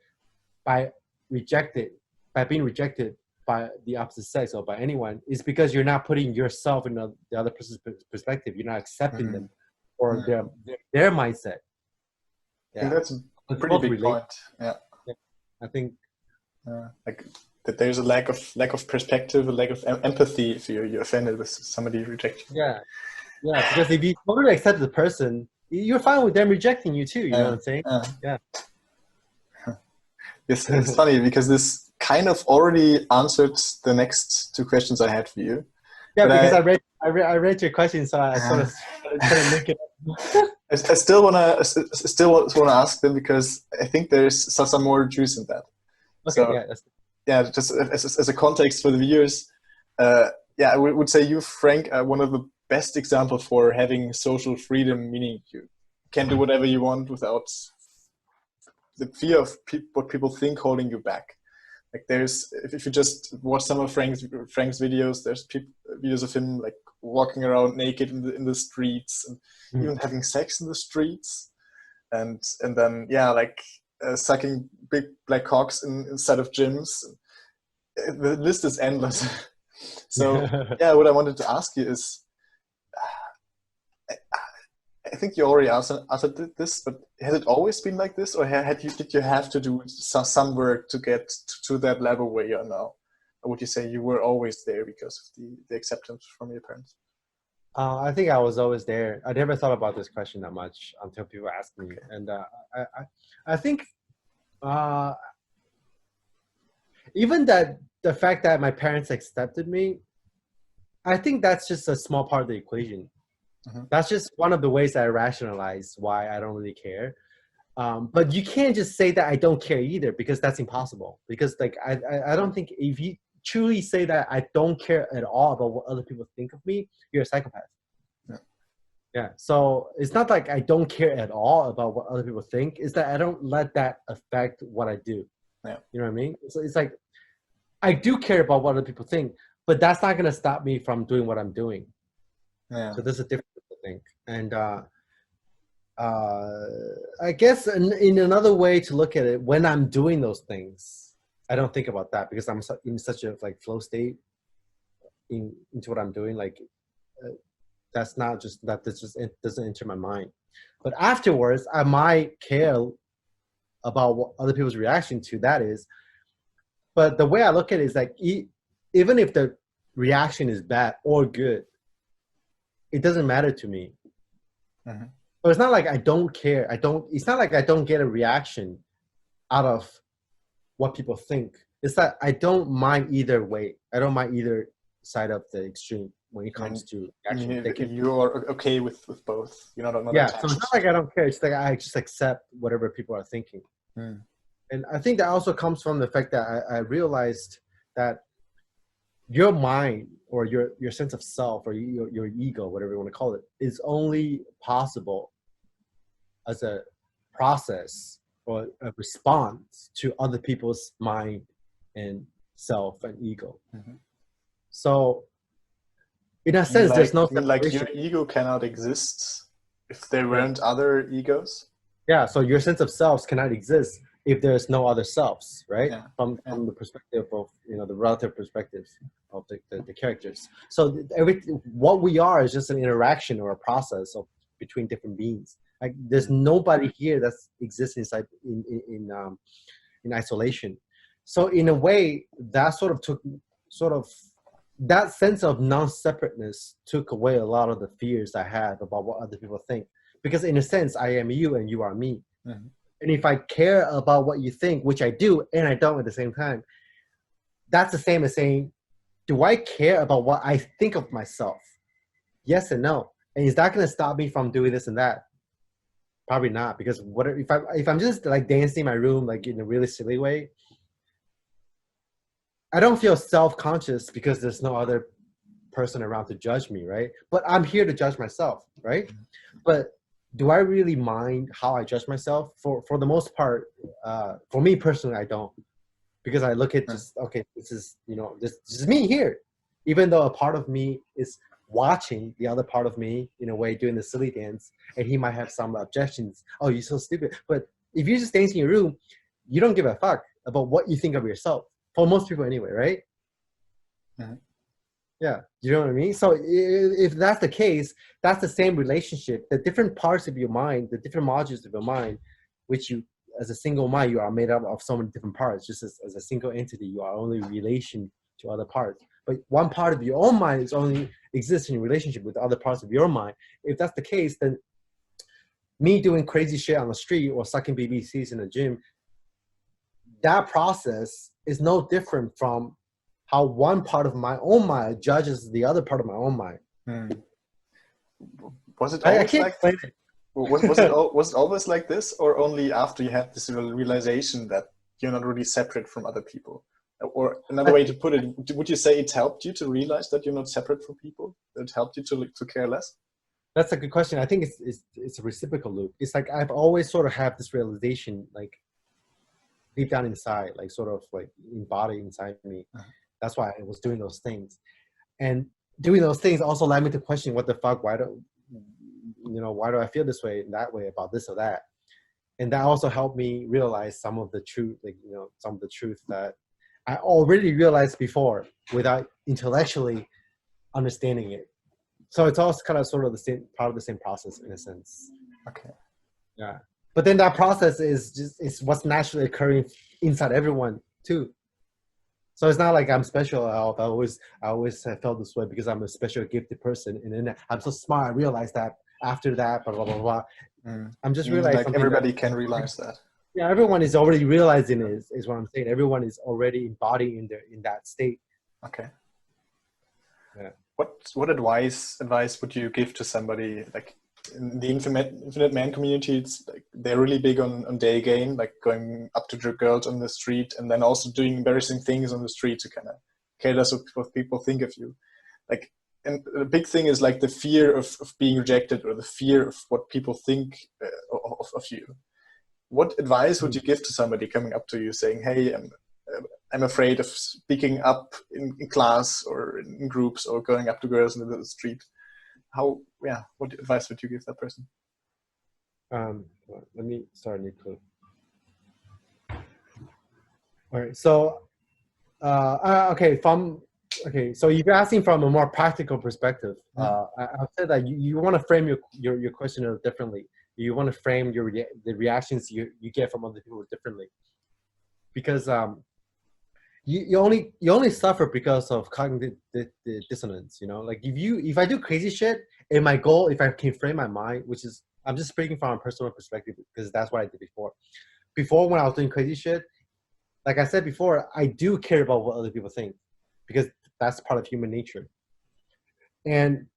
by being rejected by the opposite sex or by anyone is because you're not putting yourself in the other person's perspective. You're not accepting them or their mindset. I think that's a pretty big point. Yeah. I think like that there's a lack of perspective, a lack of empathy if you're offended with somebody's rejection. Yeah, because if you totally accept the person, you're fine with them rejecting you too. You know what I'm saying? Yeah. It's funny because this kind of already answered the next two questions I had for you. Yeah, but because I read your question, so I sort of trying to make it. I still wanna ask them because I think there's some more juice in that. Okay, so, just as a context for the viewers, I would say you, Frank, are one of the best examples for having social freedom, meaning you can do whatever you want without the fear of what people think holding you back. Like if you just watch some of Frank's videos, there's videos of him like walking around naked in the streets and even having sex in the streets, and then sucking big black cocks inside of gyms. The list is endless. So what I wanted to ask you is, I think you already answered this, but has it always been like this, or did you have to do some work to get to that level where you are now? Or would you say you were always there because of the acceptance from your parents? I think I was always there. I never thought about this question that much until people asked me, and I think even the fact that my parents accepted me, I think that's just a small part of the equation. That's just one of the ways that I rationalize why I don't really care. But you can't just say that I don't care either, because that's impossible. Because like I don't think if you truly say that I don't care at all about what other people think of me, you're a psychopath. Yeah. So it's not like I don't care at all about what other people think. It's that I don't let that affect what I do. Yeah. You know what I mean? So it's like I do care about what other people think, but that's not going to stop me from doing what I'm doing. Yeah. So there's a difference, I think. And I guess in another way to look at it, when I'm doing those things, I don't think about that because I'm in such a like flow state into what I'm doing. Like that's not just that. It doesn't enter my mind. But afterwards, I might care about what other people's reaction to that is. But the way I look at it is like even if the reaction is bad or good, it doesn't matter to me. So it's not like I don't care. It's not like I don't get a reaction out of what people think. It's that I don't mind either way. I don't mind either side of the extreme when it comes to action. You are okay with both. You're not attached. So it's not like I don't care. It's like I just accept whatever people are thinking. And I think that also comes from the fact that I realized that your mind or your sense of self or your ego, whatever you want to call it, is only possible as a process or a response to other people's mind and self and ego. So in a sense, there's no separation. Like your ego cannot exist if there weren't other egos? Yeah, so your sense of self cannot exist if there's no other selves, right? Yeah. From Yeah. the perspective of, you know, the relative perspectives of the characters. So what we are is just an interaction or a process of between different beings. Like there's nobody here that exists inside in isolation. So in a way, that that sense of non-separateness took away a lot of the fears I had about what other people think. Because in a sense, I am you and you are me. Mm-hmm. And if I care about what you think, which I do, and I don't at the same time, that's the same as saying, do I care about what I think of myself? Yes and no. And is that going to stop me from doing this and that? Probably not, because what if I'm just like dancing in my room like in a really silly way, I don't feel self-conscious because there's no other person around to judge me, right? But I'm here to judge myself, right? But do I really mind how I judge myself? For the most part, for me personally, I don't, because I look at just, okay, this is, you know, this is me here, even though a part of me is watching the other part of me in a way doing the silly dance, and he might have some objections. Oh, you're so stupid. But if you're just dancing in your room, you don't give a fuck about what you think of yourself. For most people anyway, right? Mm-hmm. Yeah, you know what I mean? So if that's the case, that's the same relationship. The different parts of your mind, the different modules of your mind, which you, as a single mind, you are made up of so many different parts. Just as a single entity, you are only relation to other parts. But one part of your own mind is only exists in relationship with other parts of your mind. If that's the case, then me doing crazy shit on the street or sucking BBCs in the gym, that process is no different from how one part of my own mind judges the other part of my own mind. Was it I always can't like explain it. was it always like this, or only after you had this realization that you're not really separate from other people? Or another way to put it, would you say it helped you to realize that you're not separate from people? That it helped you to care less? That's a good question. I think it's a reciprocal loop. It's like I've always sort of had this realization, like deep down inside, like sort of like embodied inside me. That's why I was doing those things. And doing those things also led me to question, what the fuck, why do I feel this way and that way about this or that? And that also helped me realize some of the truth, like, you know, some of the truth that I already realized before without intellectually understanding it. So it's also kind of sort of the same, part of the same process in a sense. Okay. Yeah. But then that process is what's naturally occurring inside everyone too. So it's not like I'm special. I always have felt this way because I'm a special gifted person, and then I'm so smart. I realized that after that, blah blah blah blah. I'm just realizing like everybody can realize that. Yeah, everyone is already realizing it. Is what I'm saying. Everyone is already embodying in that state. Okay. Yeah. What advice would you give to somebody like in the Infinite Man community? It's like they're really big on Daygame, like going up to girls on the street and then also doing embarrassing things on the street to kind of care less what people think of you. Like, and the big thing is like the fear of being rejected or the fear of what people think of you. What advice would you give to somebody coming up to you saying, "Hey, I'm afraid of speaking up in class or in groups or going up to girls in the street"? What advice would you give that person? Let me start a new clue. All right. So, so if you're asking from a more practical perspective, I'll say that you want to frame your question differently. You want to frame the reactions you get from other people differently, because you only suffer because of cognitive dissonance. You know, like if I do crazy shit, and my goal, if I can frame my mind, which is, I'm just speaking from a personal perspective because that's what I did before. Before, when I was doing crazy shit, like I said before, I do care about what other people think because that's part of human nature. And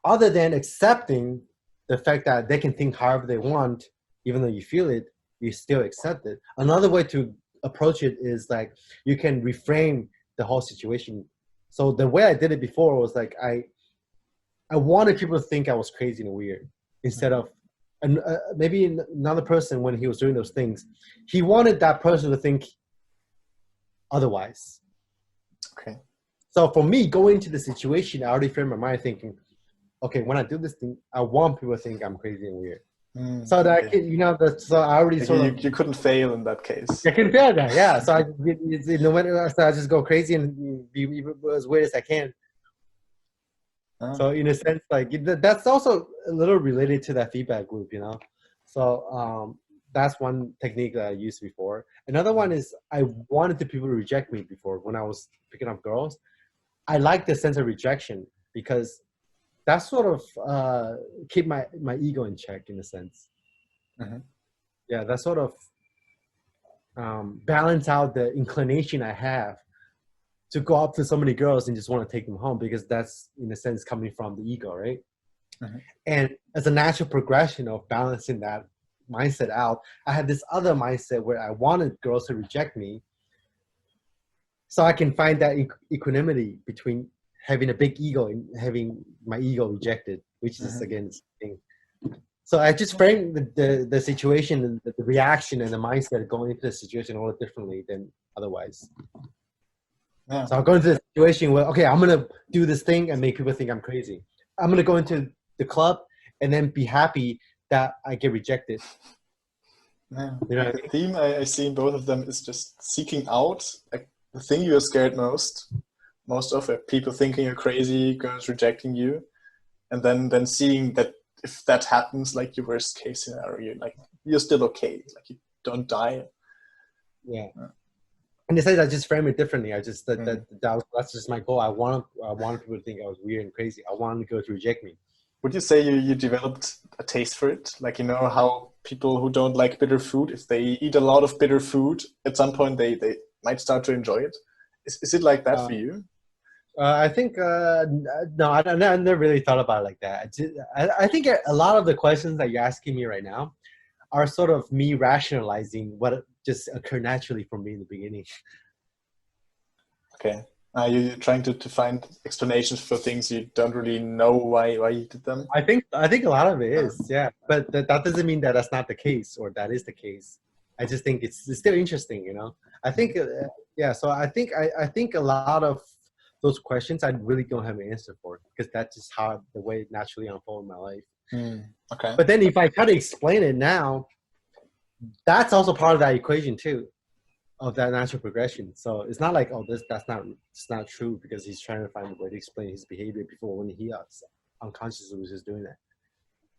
other than accepting the fact that they can think however they want, even though you feel it, you still accept it. Another way to approach it is like you can reframe the whole situation. So the way I did it before was like I wanted people to think I was crazy and weird instead of, and maybe another person, when he was doing those things, he wanted that person to think otherwise. Okay. So for me, going into the situation, I already framed my mind thinking, okay, when I do this thing, I want people to think I'm crazy and weird. So that I Okay. can, so I already Like sort of, you couldn't fail in that case. I can feel that, yeah. So no matter, so I just go crazy and be as weird as I can. Oh. So in a sense, like that's also a little related to that feedback loop, So that's one technique that I used before. Another one is I wanted the people to reject me before when I was picking up girls. I like the sense of rejection because that sort of keep my ego in check in a sense. Mhm. Yeah, that sort of balance out the inclination I have to go up to so many girls and just want to take them home because that's in a sense coming from the ego, right? Mhm. And as a natural progression of balancing that mindset out, I had this other mindset where I wanted girls to reject me, so I can find that equanimity between having a big ego and having my ego rejected, which is Mhm. again the same thing. So I just framed the situation and the reaction and the mindset going into the situation a little differently than otherwise. Yeah. So I'll go into the situation where, okay, I'm going to do this thing and make people think I'm crazy. I'm going to go into the club and then be happy that I get rejected. Yeah. You know Like what the I mean? theme I see in both of them is just seeking out like the thing you're scared most of it. People thinking you're crazy, girls rejecting you, and then seeing that if that happens, like your worst case scenario, you're still okay, like you don't die. Yeah. Yeah. And they said I just frame it differently. I just Mm. that's just my goal. I wanted people to think I was weird and crazy. I wanted girls to reject me. Would you say you developed a taste for it? Like, you know how people who don't like bitter food, if they eat a lot of bitter food, at some point they might start to enjoy it. Is it like that Uh, for you? I think no, I never really thought about it like that. I think a lot of the questions that you're asking me right now are sort of me rationalizing what just occurred naturally for me in the beginning. Okay. You're trying to find explanations for things you don't really know why you did them. I think a lot of it Uh, is, yeah, but that doesn't mean that that's not the case or that is the case. I just think it's still interesting. I think, yeah. So I think a lot of those questions I really don't have an answer for because that's just how the way it naturally unfolded in my life. okay. But then if I try to explain it now, that's also part of that equation too, of that natural progression. So it's not like, oh, it's not true because he's trying to find a way to explain his behavior before when he unconsciously was just doing that.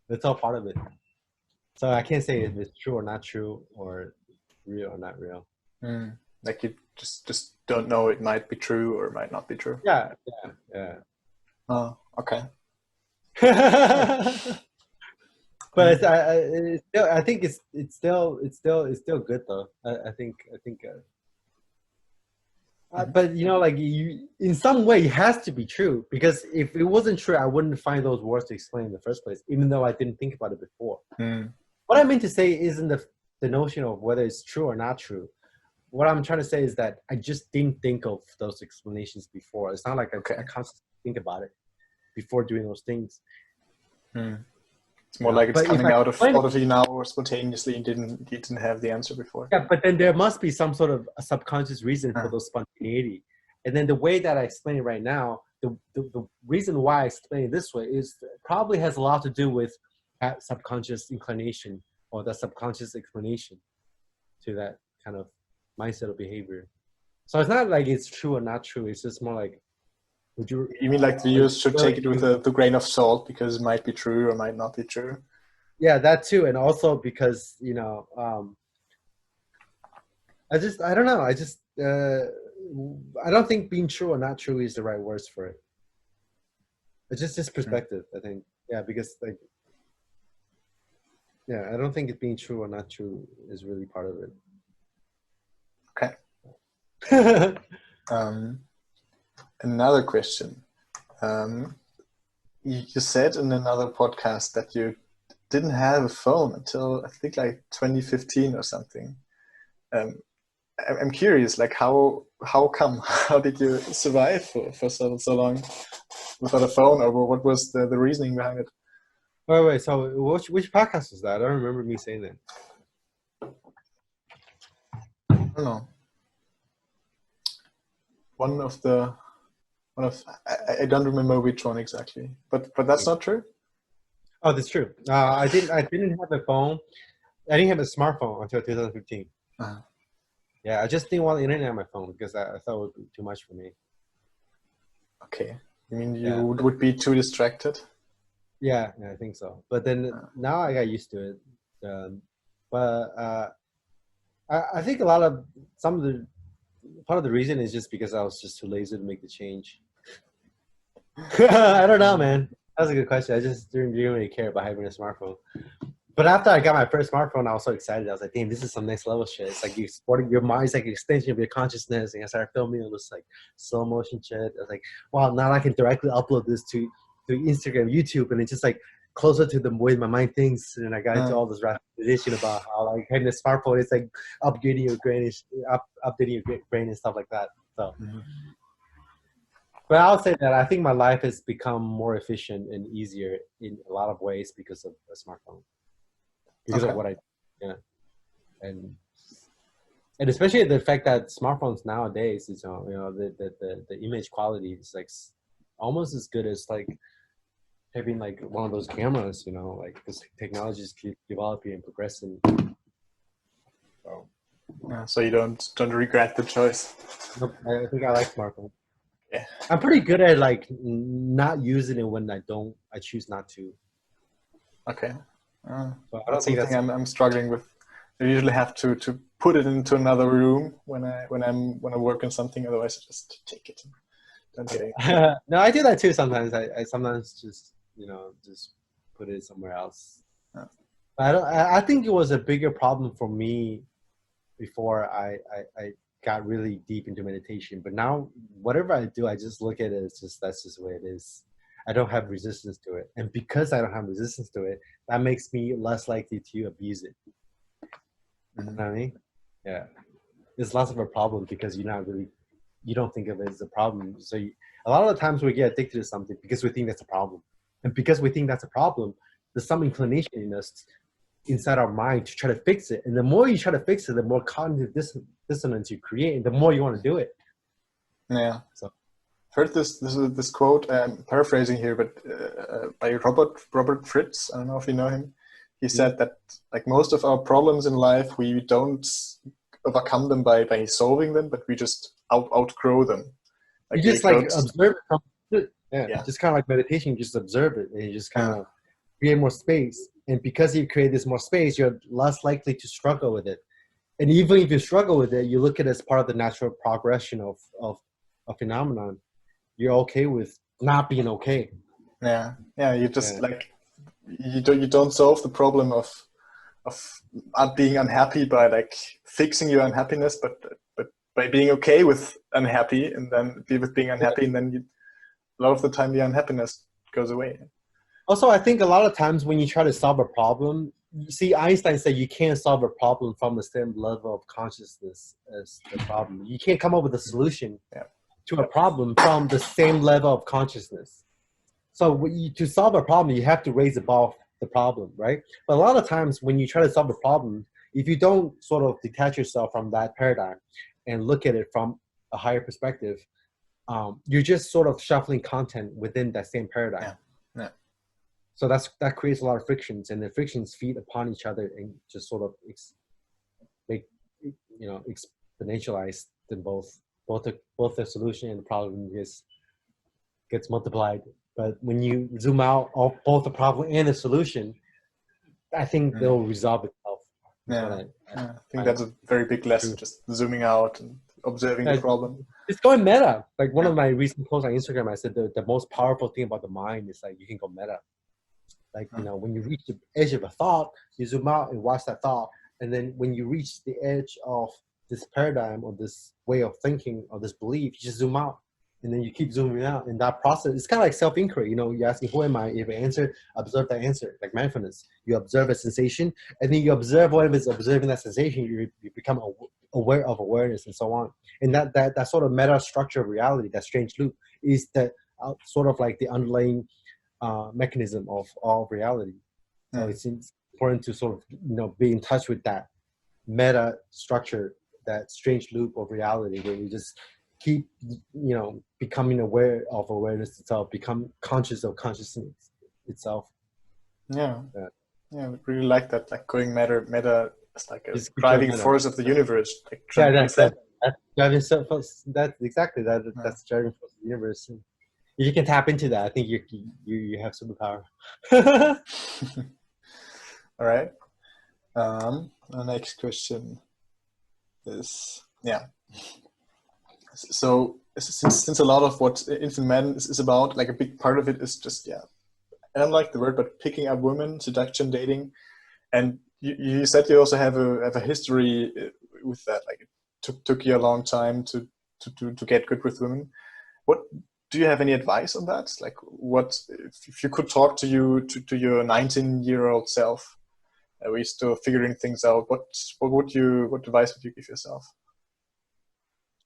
That's all part of it. So I can't say if it's true or not true or real or not real. Like you just don't know. It might be true or it might not be true. Yeah, yeah, Oh, okay. Yeah. yeah. But Mm, it's still, I think it's still good though. mhm. But like in some way, it has to be true because if it wasn't true, I wouldn't find those words to explain in the first place, even though I didn't think about it before. Mm, What I meant to say isn't the notion of whether it's true or not true. What I'm trying to say is that I just didn't think of those explanations before. It's not like I okay. constantly think about it before doing those things. Mm. It's more like it's But if coming I explain out it, of you now or spontaneously. You didn't have the answer before. yeah, but then there must be some sort of a subconscious reason for Uh, those spontaneity. And then the way that I explain it right now, the reason why I explain it this way is probably has a lot to do with that subconscious inclination or the subconscious explanation to that kind of mindset or behavior. So it's not like it's true or not true. It's just more like, would you you mean like the are you viewers should take willing it with to? the grain of salt because it might be true or might not be true? Yeah, that too, and also because I don't know. I don't think being true or not true is the right words for it. It's just Mm. perspective, I think. Yeah, because like, yeah, I don't think it being true or not true is really part of Okay. it. Um, Another question. You said in another podcast that you didn't have a phone until I think like 2015 or something. Um, I'm curious, like how come? How did you survive for so long without a phone, or what was the reasoning behind it? Wait. So which podcast was that? I don't remember me saying that. I don't know. One of the one of I don't remember which one exactly, but that's not true. Oh, that's true. I didn't have a phone. I didn't have a smartphone until 2015. Uh, Yeah, I just didn't want the internet on my phone because I thought it would be too much for me. okay. You mean you Yeah, would be too distracted? yeah, I think so. But then Uh, now I got used to it. But I think a lot of some of the part of the reason is just because I was just too lazy to make the change. I don't know, man. That was a good question. I just didn't really care about having a smartphone. But after I got my first smartphone, I was so excited. I was like, damn, this is some next level shit. It's like you supporting your mind, it's like an extension of your consciousness. And I started filming all this like slow motion shit. I was like, wow, now I can directly upload this to Instagram, YouTube, and it's just like closer to the way my mind thinks. And I got into uh, all this repetition about how like having a smartphone is like upgrading your brain, updating your brain and stuff like that. So, mhm. but I'll say that I think my life has become more efficient and easier in a lot of ways because of a smartphone, because of Okay. what I, yeah, and especially the fact that smartphones nowadays is the image quality is like almost as good as like having like one of those cameras, like this technologies keep developing and progressing. So So you don't regret the choice. nope, I think I like smartphones. Yeah. I'm pretty good at like not using it when I choose not to. Okay. But I don't That's think something that's I'm struggling with. I usually have to put it into another room when I work on something. Otherwise, I just take it. Don't get it. no, I do that too sometimes. I sometimes just just put it somewhere else. Uh, But I think it was a bigger problem for me before I got really deep into meditation. But now whatever I do, I just look at it as just that's just the way it is. I don't have resistance to it. And because I don't have resistance to it, that makes me less likely to abuse it. You know mhm. what I mean? Yeah. It's less of a problem because you don't think of it as a problem. So a lot of the times we get addicted to something because we think that's a problem. And because we think that's a problem, there's some inclination in us inside our mind to try to fix it. And the more you try to fix it, the more cognitive dissonance you create, and the more you want to do it. Yeah. So Heard this quote. Paraphrasing here, but by Robert Fritz. I don't know if you know him. He said that like most of our problems in life, we don't overcome them by solving them, but we just outgrow them. you Like just it like goes. observe it from, yeah, Yeah. just kind of like meditation, you just observe it and you just kind Yeah. of create more space. And because you create this more space, you're less likely to struggle with it. And even if you struggle with it, you look at it as part of the natural progression of a phenomenon. You're okay with not being okay. Yeah. Yeah. You just Yeah. like you don't solve the problem of being unhappy by like fixing your unhappiness, but by being okay with unhappy and then be with being unhappy, and then a lot of the time the unhappiness goes away. Also, I think a lot of times when you try to solve a problem, you see Einstein said you can't solve a problem from the same level of consciousness as the problem. You can't come up with a solution Yeah. to a problem from the same level of consciousness. So to solve a problem, you have to raise above the problem, right? But a lot of times when you try to solve a problem, if you don't sort of detach yourself from that paradigm and look at it from a higher perspective, you're just sort of shuffling content within that same paradigm. Yeah. Yeah. So that creates a lot of frictions, and the frictions feed upon each other and just sort of make exponentialize them both the solution and the problem just gets multiplied. But when you zoom out of both the problem and the solution, I think Mm. they'll resolve itself. That's what Yeah. I Yeah. I think find that's a very big lesson, true. just zooming out and observing the problem. It's going meta. Like one Yeah. of my recent posts on Instagram, I said the most powerful thing about the mind is like you can go meta. Like, when you reach the edge of a thought, you zoom out and watch that thought. And then when you reach the edge of this paradigm or this way of thinking or this belief, you just zoom out. And then you keep zooming out. In that process, it's kind of like self-inquiry. You're asking, who am I? If you answer, observe that answer, like mindfulness. You observe a sensation, and then you observe whatever is observing that sensation. You become aware of awareness and so on. And that sort of meta structure of reality, that strange loop, is that sort of like the underlying mechanism of all reality. So Mm. it's important to sort of be in touch with that meta structure, that strange loop of reality where you just keep becoming aware of awareness itself, become conscious of consciousness itself. Yeah. Yeah. Yeah, I really like that. Like going meta is like a Just keep going driving meta. force of the universe. Like Yeah, is that's that? that. That's driving that's exactly that. Yeah. That's the driving force of the universe. And if you can tap into that, I think you have superpower. All right. The next question is, yeah. So since a lot of what Infant Man is about, like a big part of it is just, yeah, I don't like the word, but picking up women, seduction, dating, and you said you also have a history with that. Like it took you a long time to get good with women. What do you have any advice on that? Like, what if you could talk to your 19-year-old self? We're still figuring things out. What advice would you give yourself?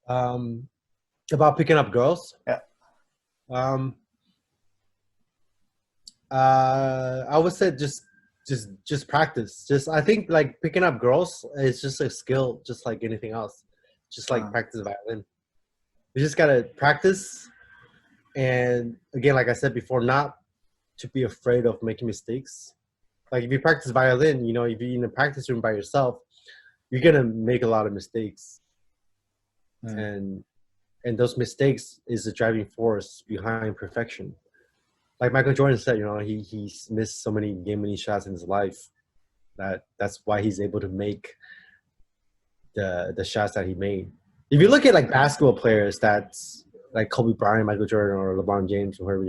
um, about picking up girls. Yeah. Um, I would say just practice. Just I think like picking up girls is just a skill, just like anything else. Just like practice violin. You just gotta practice, and again, like I said before, not to be afraid of making mistakes. Like if you practice violin, you know, if you're in a practice room by yourself, you're gonna make a lot of mistakes, and those mistakes is the driving force behind perfection. Like Michael Jordan said, you know, he's missed so many game-winning shots in his life that's why he's able to make the shots that he made. If you look at like basketball players, that's like Kobe Bryant, Michael Jordan, or LeBron James, or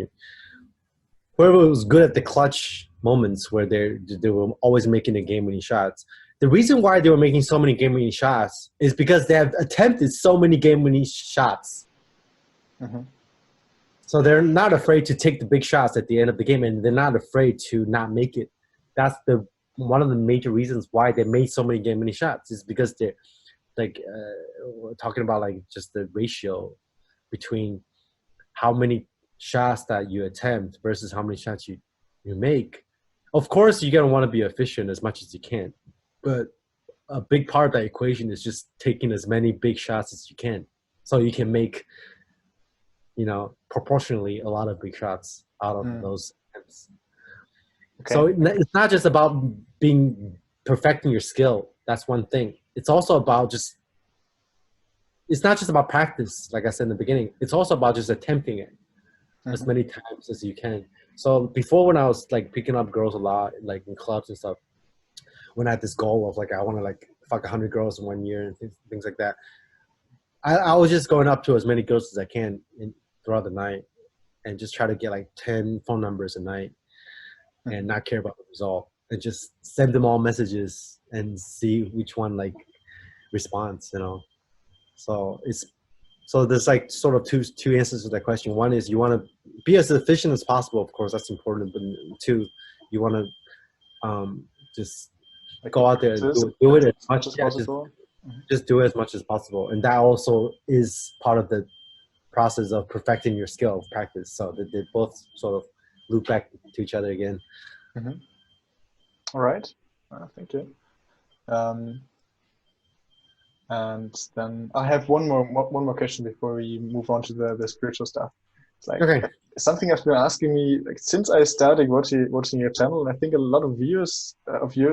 whoever was good at the clutch moments where they were always making the game-winning shots. The reason why they were making so many game-winning shots is because they have attempted so many game-winning shots. Mm-hmm. So they're not afraid to take the big shots at the end of the game, and they're not afraid to not make it. That's one of the major reasons why they made so many game-winning shots is because they're like we're talking about like just the ratio between how many shots that you attempt versus how many shots you make. Of course, you're gonna want to be efficient as much as you can, but a big part of that equation is just taking as many big shots as you can, so you can make, you know, proportionally a lot of big shots out of those attempts. Okay. So it's not just about perfecting your skill. That's one thing. It's also about it's not just about practice, like I said in the beginning. It's also about just attempting it as many times as you can. So before, when I was like picking up girls a lot, like in clubs and stuff, when I had this goal of like, I want to like fuck 100 girls in 1 year and things like that, I was just going up to as many girls as I can throughout the night and just try to get like 10 phone numbers a night and not care about the result and just send them all messages and see which one like responds, you know. So there's like sort of two answers to that question. One is you want to be as efficient as possible, of course, that's important. But two, you want to just Like go out there and do it as much as possible. Just do it as much as possible, and that also is part of the process of perfecting your skill of practice. So they both sort of loop back to each other again. All right, thank you. And then I have one more question before we move on to the spiritual stuff. It's like something I've been asking me like since I started watching your channel, and I think a lot of viewers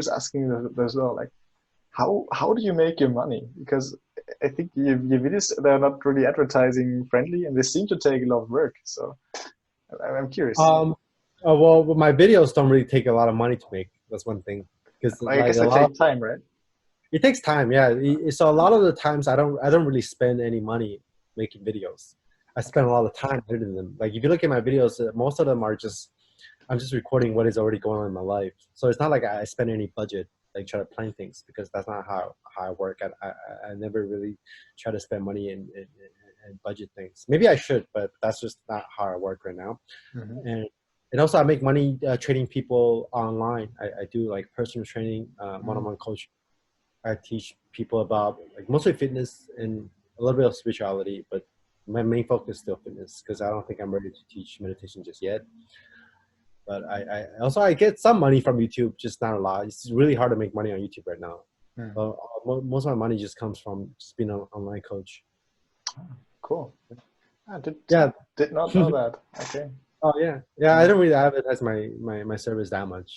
asking that as well. Like, how do you make your money? Because I think your videos, they're not really advertising friendly, and they seem to take a lot of work. So I'm curious. Well, my videos don't really take a lot of money to make. That's one thing. Because I guess they take time, right? It takes time, yeah. So a lot of the times I don't really spend any money making videos. I spend a lot of time editing them. Like if you look at my videos, most of them are I'm just recording what is already going on in my life. So it's not like I spend any budget, like try to plan things, because that's not how I work. I never really try to spend money and budget things. Maybe I should, but that's just not how I work right now. And also I make money training people online. I do like personal training, one-on-one coaching. I teach people about like mostly fitness and a little bit of spirituality, but my main focus is still fitness because I don't think I'm ready to teach meditation just yet. But I get some money from YouTube, just not a lot. It's really hard to make money on YouTube right now. Most of my money just comes from just being an online coach. Cool. I did not know that. Okay. Oh yeah, yeah. I don't really advertise my service that much.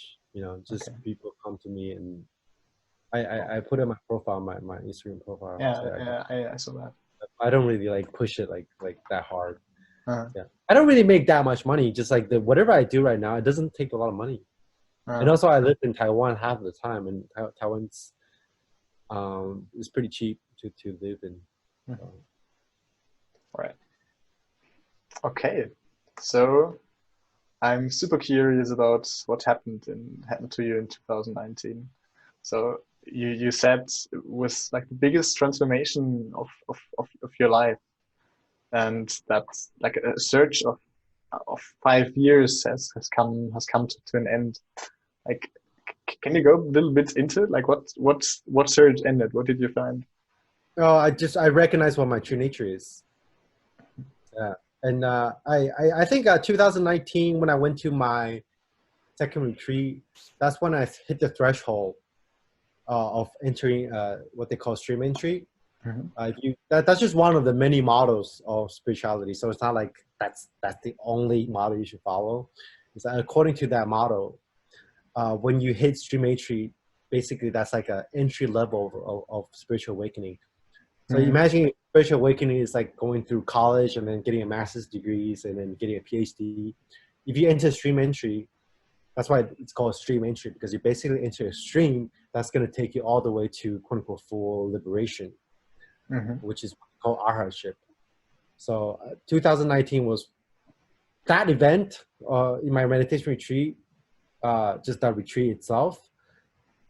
Just Okay. people come to me and I put in my profile, my Instagram profile. Yeah, So yeah, I saw that. I don't really like push it like that hard. Uh, Yeah, I don't really make that much money. Just like the whatever I do right now, it doesn't take a lot of money. And uh, also, I lived in Taiwan half the time, and Taiwan's is pretty cheap to live in. So. right. Okay. So I'm super curious about what happened to you in 2019. So you said it was like the biggest transformation of your life, and that like a search of 5 years has come to an end. Like, can you go a little bit into it? Like, what search ended? What did you find? Oh, I recognize what my true nature is. Yeah, and I think 2019 when I went to my second retreat, that's when I hit the threshold of entering what they call stream entry. Mhm. That's just one of the many models of spirituality. So it's not like that's the only model you should follow. It's that according to that model, when you hit stream entry, basically that's like an entry level of spiritual awakening. So Mhm. imagine spiritual awakening is like going through college and then getting a master's degrees and then getting a PhD. If you enter stream entry, that's why it's called stream entry, because you basically enter a stream that's going to take you all the way to quote unquote full liberation, Mhm. which is called arhatship. So 2019 was that event in my meditation retreat, just that retreat itself,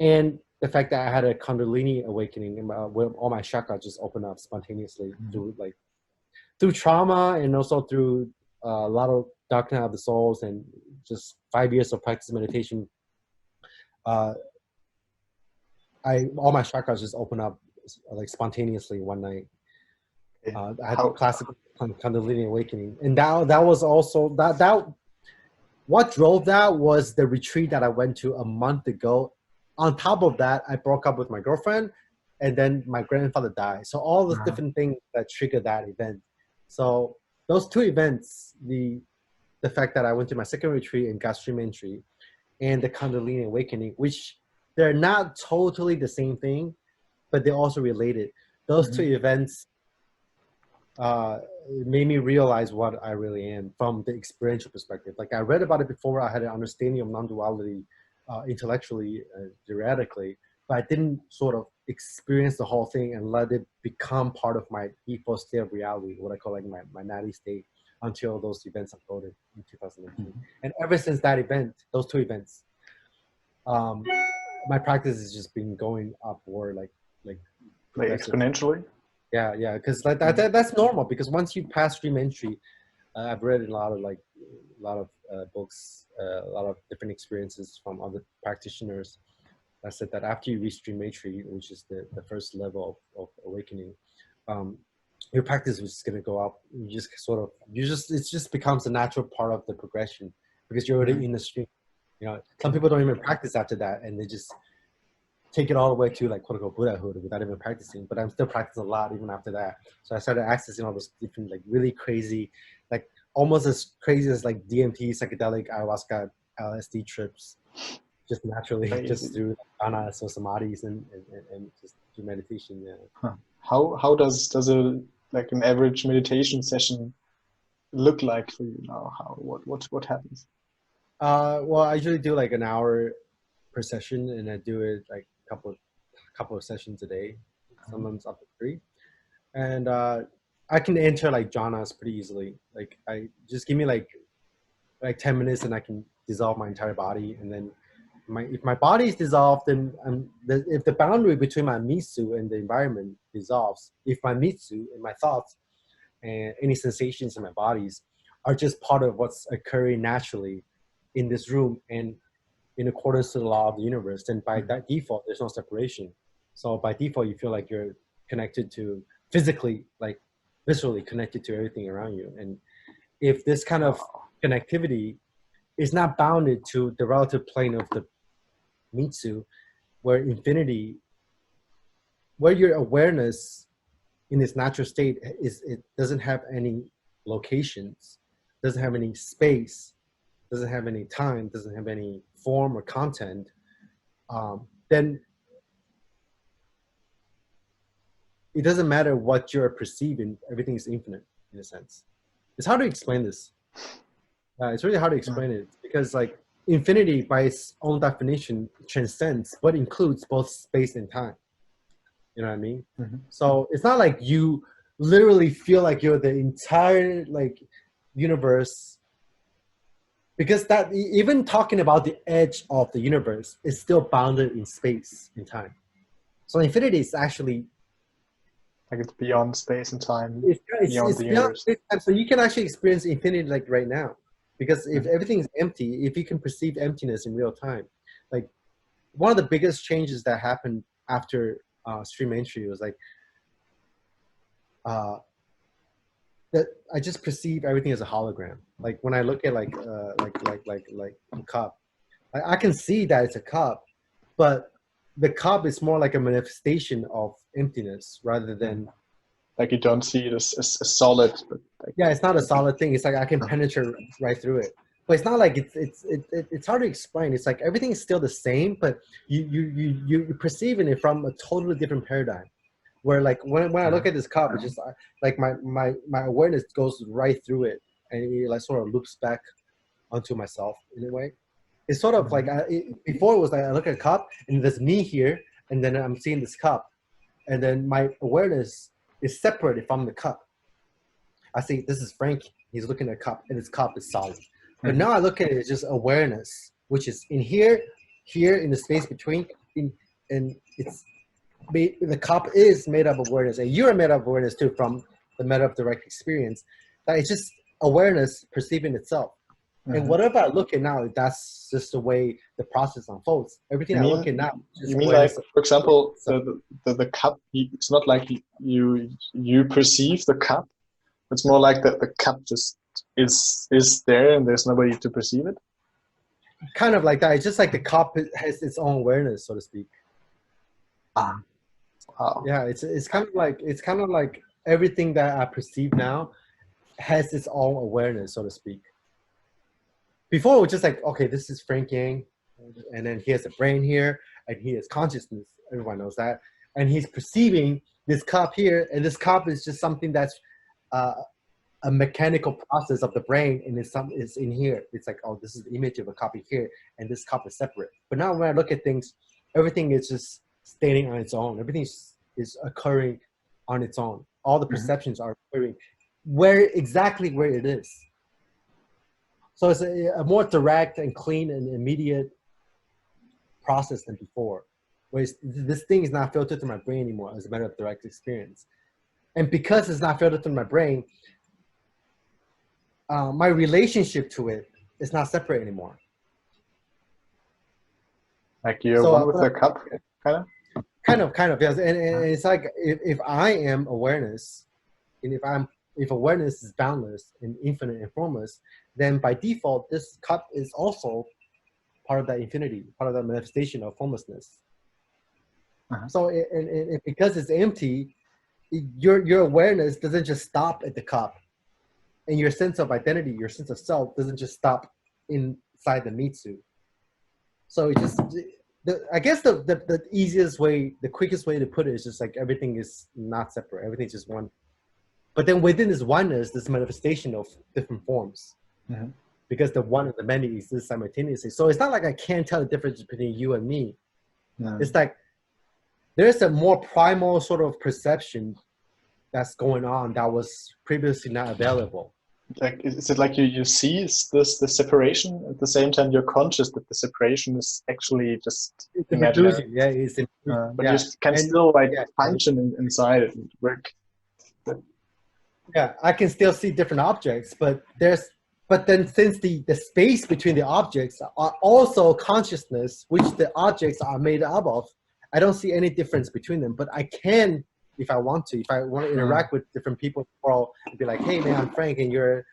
and the fact that I had a Kundalini awakening, where all my chakras just opened up spontaneously through trauma and also through a lot of dark night of the souls and just 5 years of practice meditation. Uh, all my chakras just opened up like spontaneously one night. Okay. I had the How? classic Kundalini awakening, and that was also that. What drove that was the retreat that I went to a month ago. On top of that, I broke up with my girlfriend, and then my grandfather died. So all the Uh, different things that triggered that event. So those two events, the fact that I went to my second retreat and got stream entry, and the Kundalini awakening, which they're not totally the same thing, but they're also related. Those two mhm. events it made me realize what I really am from the experiential perspective. Like I read about it before, I had an understanding of non-duality intellectually, theoretically, but I didn't sort of experience the whole thing and let it become part of my default state of reality, what I call like my natty state, until those events unfolded in 2018. And ever since that event, those two events, um, my practice has just been going upward, like Like progressively. exponentially. Yeah, because like Mhm. that's normal. Because once you pass stream entry, I've read a lot of books, a lot of different experiences from other practitioners that said that after you reach stream entry, which is the first level of awakening, um, your practice is just gonna go up. You just sort of it just becomes a natural part of the progression because you're already Mhm. in the stream. Some Okay. people don't even practice after that, and they just take it all the way to like quote unquote Buddhahood without even practicing. But I'm still practicing a lot even after that. So I started accessing all those different like really crazy, like almost as crazy as like DMT, psychedelic, ayahuasca, LSD trips, just naturally, just Crazy. through jhanas or samadhis and just through meditation. Yeah. Huh. How does a like an average meditation session look like for you now? What happens? Well, I usually do like an hour per session, and I do it like couple of sessions a day, sometimes up to three. And I can enter like jhanas pretty easily. Like I just give me like 10 minutes and I can dissolve my entire body. And then if my body is dissolved, then if the boundary between my mitsu and the environment dissolves, if my mitsu and my thoughts and any sensations in my bodies are just part of what's occurring naturally in this room and in accordance to the law of the universe, then by Mhm. that default, there's no separation. So by default, you feel like you're connected to physically, like viscerally connected to everything around you. And if this kind of Wow. connectivity is not bounded to the relative plane of the Mitsu, where infinity, where your awareness in its natural state is, it doesn't have any locations. doesn't have any space, doesn't have any time, doesn't have any form or content, then it doesn't matter what you're perceiving. Everything is infinite in a sense. It's hard to explain this. It's really hard to explain it because like infinity by its own definition transcends, but includes both space and time. You know what I mean? So it's not like you literally feel like you're the entire like universe, because that even talking about the edge of the universe is still bounded in space and time. So infinity is actually like it's beyond space and time, it's beyond the universe. Space and time. So you can actually experience infinity like right now, because if everything is empty, if you can perceive emptiness in real time, like one of the biggest changes that happened after stream entry was like that I just perceive everything as a hologram. Like when I look at like a cup, I can see that it's a cup, but the cup is more like a manifestation of emptiness rather than like you don't see it as solid. But like, yeah, it's not a solid thing. It's like I can penetrate right through it, but it's not like it's hard to explain. It's like everything is still the same, but you're perceiving it from a totally different paradigm. Where like when I look at this cup, it's just like my awareness goes right through it, and it like sort of loops back onto myself in a way. It's sort of like before it was like I look at a cup and there's me here, and then I'm seeing this cup, and then my awareness is separated from the cup. I see this is Frank. He's looking at a cup, and this cup is solid. But now I look at it as just awareness, which is in here in the space between, and it's. The cup is made up of awareness, and you're made up of awareness too from the meta of direct experience. That it's just awareness perceiving itself. And whatever I look at now, that's just the way the process unfolds. Everything I look at now. You mean like, for example, the cup? It's not like you perceive the cup. It's more like the cup just is there, and there's nobody to perceive it. Kind of like that. It's just like the cup has its own awareness, so to speak. Wow. Yeah, it's kind of like everything that I perceive now has its own awareness, so to speak. Before it was just like, okay, this is Frank Yang, and then he has a brain here, and he has consciousness. Everyone knows that, and he's perceiving this cup here, and this cup is just something that's a mechanical process of the brain, and it's in here. It's like, oh, this is the image of a copy here, and this cup is separate. But now when I look at things, everything is just standing on its own. Everything is occurring on its own. All the perceptions are occurring exactly where it is. So it's a more direct and clean and immediate process than before. Whereas this thing is not filtered through my brain anymore as a matter of direct experience. And because it's not filtered through my brain, my relationship to it is not separate anymore. Like you're one with the cup, kind of? Kind of, yes. And it's like if I am awareness, and if awareness is boundless and infinite and formless, then by default, this cup is also part of that infinity, part of that manifestation of formlessness. So, and because it's empty, your awareness doesn't just stop at the cup, and your sense of identity, your sense of self, doesn't just stop inside the meat suit. So it just. I guess the easiest way, the quickest way to put it is just like everything is not separate. Everything's just one. But then within this oneness, this manifestation of different forms. Because the one and the many exist simultaneously. So it's not like I can't tell the difference between you and me. It's like there's a more primal sort of perception that's going on that was previously not available. Like, is it like you see the separation at the same time you're conscious that the separation is actually just imaginary? Yeah, it's but you can still function inside it and work. Yeah, I can still see different objects, but then since the space between the objects are also consciousness, which the objects are made up of, I don't see any difference between them. But I can, if I want to interact with different people in the world and be like, hey man, I'm Frank and you're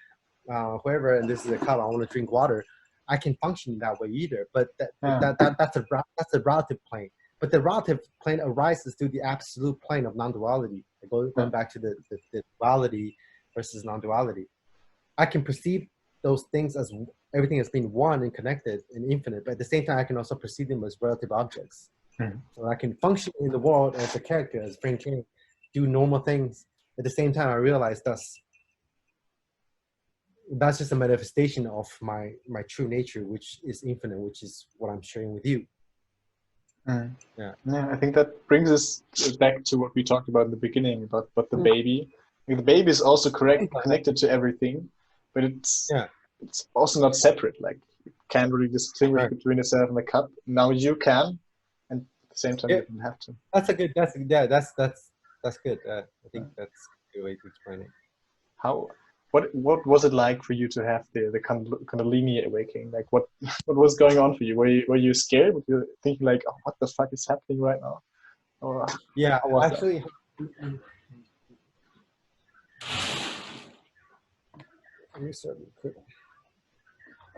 whoever, and this is a cup, I want to drink water. I can function that way either. But that's a relative plane. But the relative plane arises through the absolute plane of non-duality. Going back to the duality versus non-duality. I can perceive those things as everything as being one and connected and infinite, but at the same time, I can also perceive them as relative objects. So I can function in the world as a character, as Frank King, do normal things. At the same time, I realize that's just a manifestation of my true nature, which is infinite, which is what I'm sharing with you. Yeah, I think that brings us back to what we talked about in the beginning about the baby. The baby is also connected to everything, but it's also not separate. Like you can't really distinguish between itself and the cup. Now you can, and at the same time you don't have to. That's good. That's good. I think that's a good way to explain it. What was it like for you to have the Kundalini awakening? Like what was going on for you? Were you scared? Were you thinking like, oh, what the fuck is happening right now? Or yeah, actually.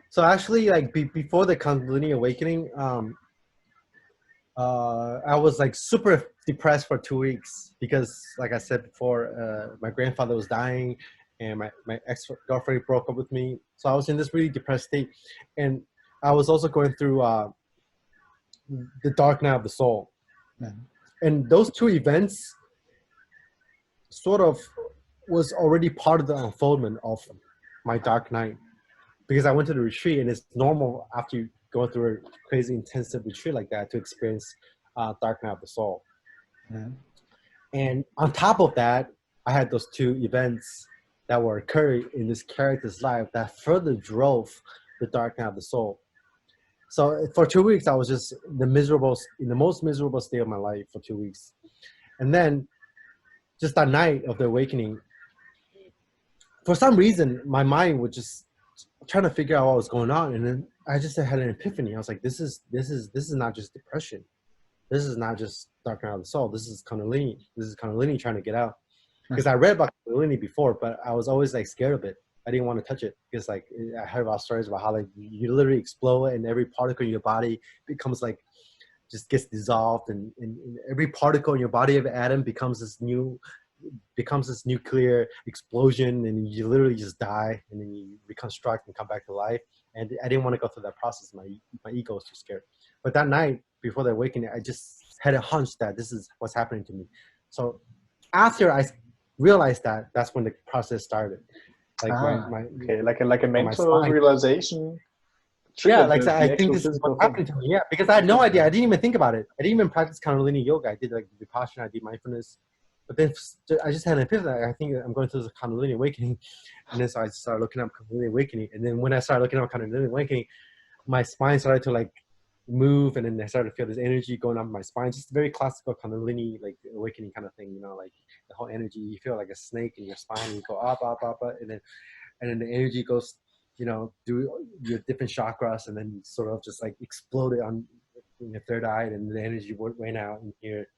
So actually, like before the Kundalini awakening, I was like super depressed for 2 weeks because, like I said before, my grandfather was dying, and my ex-girlfriend broke up with me. So I was in this really depressed state, and I was also going through the dark night of the soul. And those two events sort of was already part of the unfoldment of my dark night, because I went to the retreat, and it's normal after you go through a crazy intensive retreat like that to experience dark night of the soul. And on top of that, I had those two events that were occurring in this character's life that further drove the dark night of the soul. So for 2 weeks, I was just in the most miserable state of my life for 2 weeks. And then just that night of the awakening, for some reason, my mind was just trying to figure out what was going on. And then I just had an epiphany. I was like, this is not just depression. This is not just dark night of the soul. This is Kundalini. This is Kundalini trying to get out. Because I read about Kundalini before, but I was always like scared of it. I didn't want to touch it because like I heard about stories about how like you literally explode and every particle in your body becomes like just gets dissolved, and every particle in your body of atom becomes this nuclear explosion, and you literally just die, and then you reconstruct and come back to life. And I didn't want to go through that process. My ego was too scared. But that night before the awakening, I just had a hunch that this is what's happening to me. So after I realized that, that's when the process started. Like like a mental realization. Yeah, like I think this is what's happening to me. Yeah, because I had no idea. I didn't even think about it. I didn't even practice Kundalini yoga. I did like Vipassana, I did mindfulness. But then I just had an epiphany. I think I'm going through the Kundalini awakening. And then so I started looking up Kundalini awakening. And then when I started looking up Kundalini awakening, my spine started to like move, and then I started to feel this energy going up my spine. Just very classical Kundalini like awakening kind of thing, you know, like the whole energy. You feel like a snake in your spine, and you go up, and then the energy goes, you know, through your different chakras, and then sort of just like exploded in your third eye, and the energy went out in here.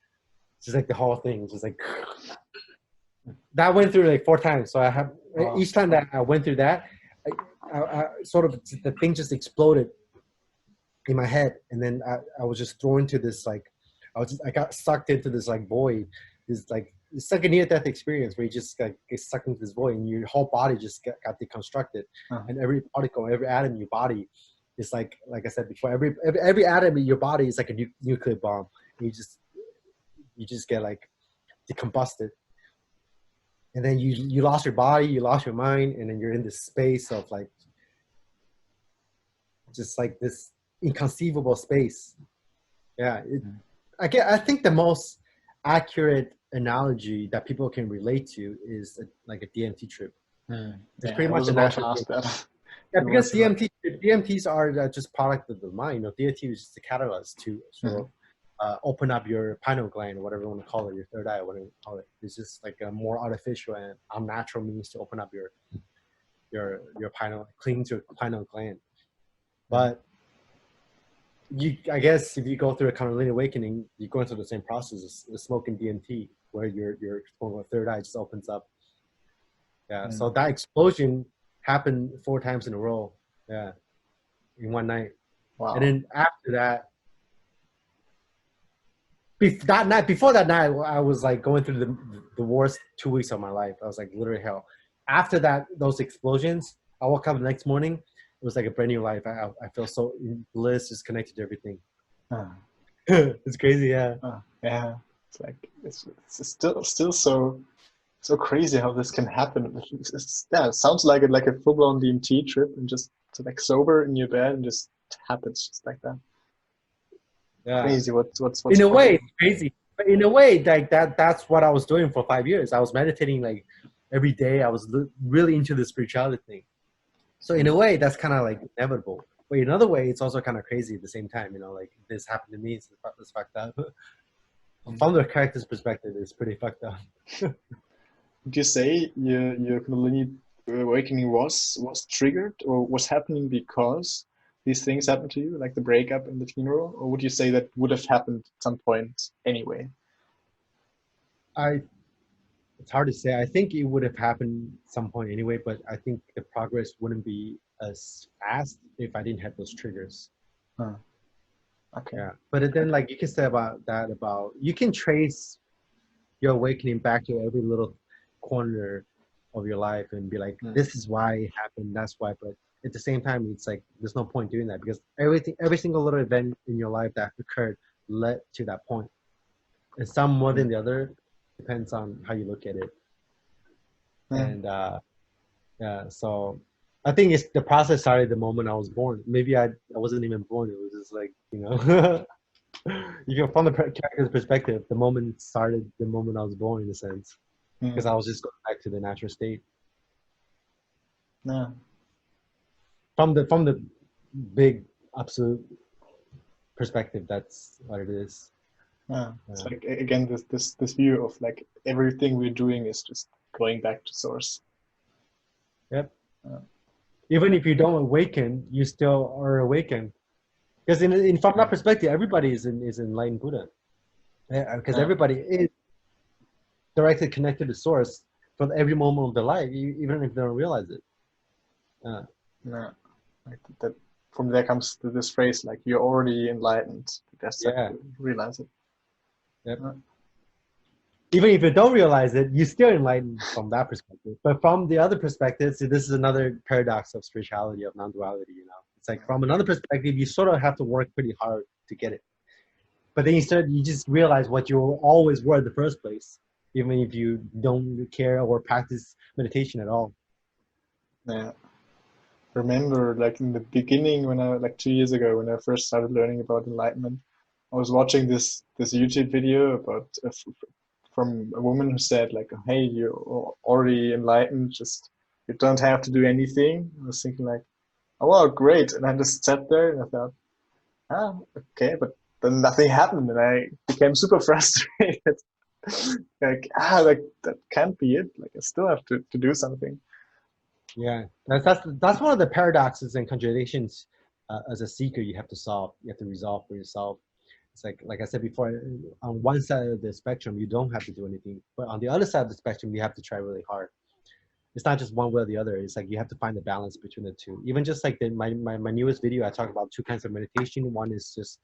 Just like the whole thing, just like that went through like 4 times. So I have each time that I went through that, I sort of the thing just exploded in my head, and then I was just thrown into this like I got sucked into this like void, this like it's like a near-death experience where you just get sucked into this void, and your whole body just got deconstructed, and every particle, every atom in your body is like I said before, every atom in your body is like a nuclear bomb. And you just get like decombusted, and then you lost your body, you lost your mind, and then you're in this space of like just like this inconceivable space. Yeah, I think the most accurate analogy that people can relate to is like a DMT trip. It's pretty much a natural thing. Yeah, because DMTs are just product of the mind. You know, DMT is just a catalyst to sort of open up your pineal gland, or whatever you want to call it, your third eye, whatever you call it. It's just like a more artificial and unnatural means to open up your pineal, cling to your pineal gland. But I guess if you go through a Kundalini awakening, you go into the same process as smoking DMT, where your third eye just opens up. Yeah. So that explosion happened 4 times in a row. Yeah. In one night. Wow. And then after that, before that night, I was like going through the worst 2 weeks of my life. I was like literally hell. After that, those explosions, I woke up the next morning, it was like a brand new life. I feel so in bliss, just connected to everything. Ah, It's crazy, yeah. yeah. It's like it's still so crazy how this can happen. Yeah, it sounds like a full-blown DMT trip, and just like sober in your bed and just happens just like that. Yeah. Crazy. What's In a way, possible? it's crazy. But in a way, like that's what I was doing for 5 years. I was meditating like every day. I was really into the spirituality thing. So in a way, that's kind of like inevitable. But in another way, it's also kind of crazy at the same time. You know, like this happened to me. It's fucked up. From the character's perspective, it's pretty fucked up. Would you say your Kundalini awakening was triggered or was happening because these things happened to you, like the breakup and the funeral, or would you say that would have happened at some point anyway? I It's hard to say. I think it would have happened some point anyway, but I think the progress wouldn't be as fast if I didn't have those triggers. Huh. Okay. Yeah. But then like you can say about that about you can trace your awakening back to every little corner of your life and be like, this is why it happened, that's why. But at the same time, it's like there's no point doing that because every single little event in your life that occurred led to that point. And some more than the other, depends on how you look at it. And yeah, so I think it's the process started the moment I was born. Maybe I wasn't even born. It was just like, you know, you can from the character's perspective, the moment started the moment I was born in a sense, because I was just going back to the natural state. Yeah. From the big absolute perspective, that's what it is. Yeah. It's like again this view of like everything we're doing is just going back to source. Yep. Even if you don't awaken, you still are awakened. Because from that perspective, everybody is enlightened Buddha. Because everybody is directly connected to source from every moment of their life, even if they don't realize it. Yeah. Like that. From there comes this phrase like you're already enlightened. Just have to realize it. Yep. Even if you don't realize it, you're still enlightened from that perspective. But from the other perspective, see, this is another paradox of spirituality, of non-duality, you know. It's like from another perspective, you sort of have to work pretty hard to get it. But then you just realize what you always were in the first place, even if you don't care or practice meditation at all. Yeah. Remember like in the beginning when I like 2 years ago when I first started learning about enlightenment, I was watching this YouTube video about from a woman who said like, hey, you're already enlightened, just you don't have to do anything. I was thinking like, oh wow, great. And I just sat there and I thought, okay, but then nothing happened and I became super frustrated. like that can't be it. Like I still have to do something. Yeah, that's one of the paradoxes and contradictions as a seeker you have to solve. You have to resolve for yourself. It's like I said before, on one side of the spectrum, you don't have to do anything. But on the other side of the spectrum, you have to try really hard. It's not just one way or the other. It's like you have to find the balance between the two. Even just like my newest video, I talk about two kinds of meditation. One is just,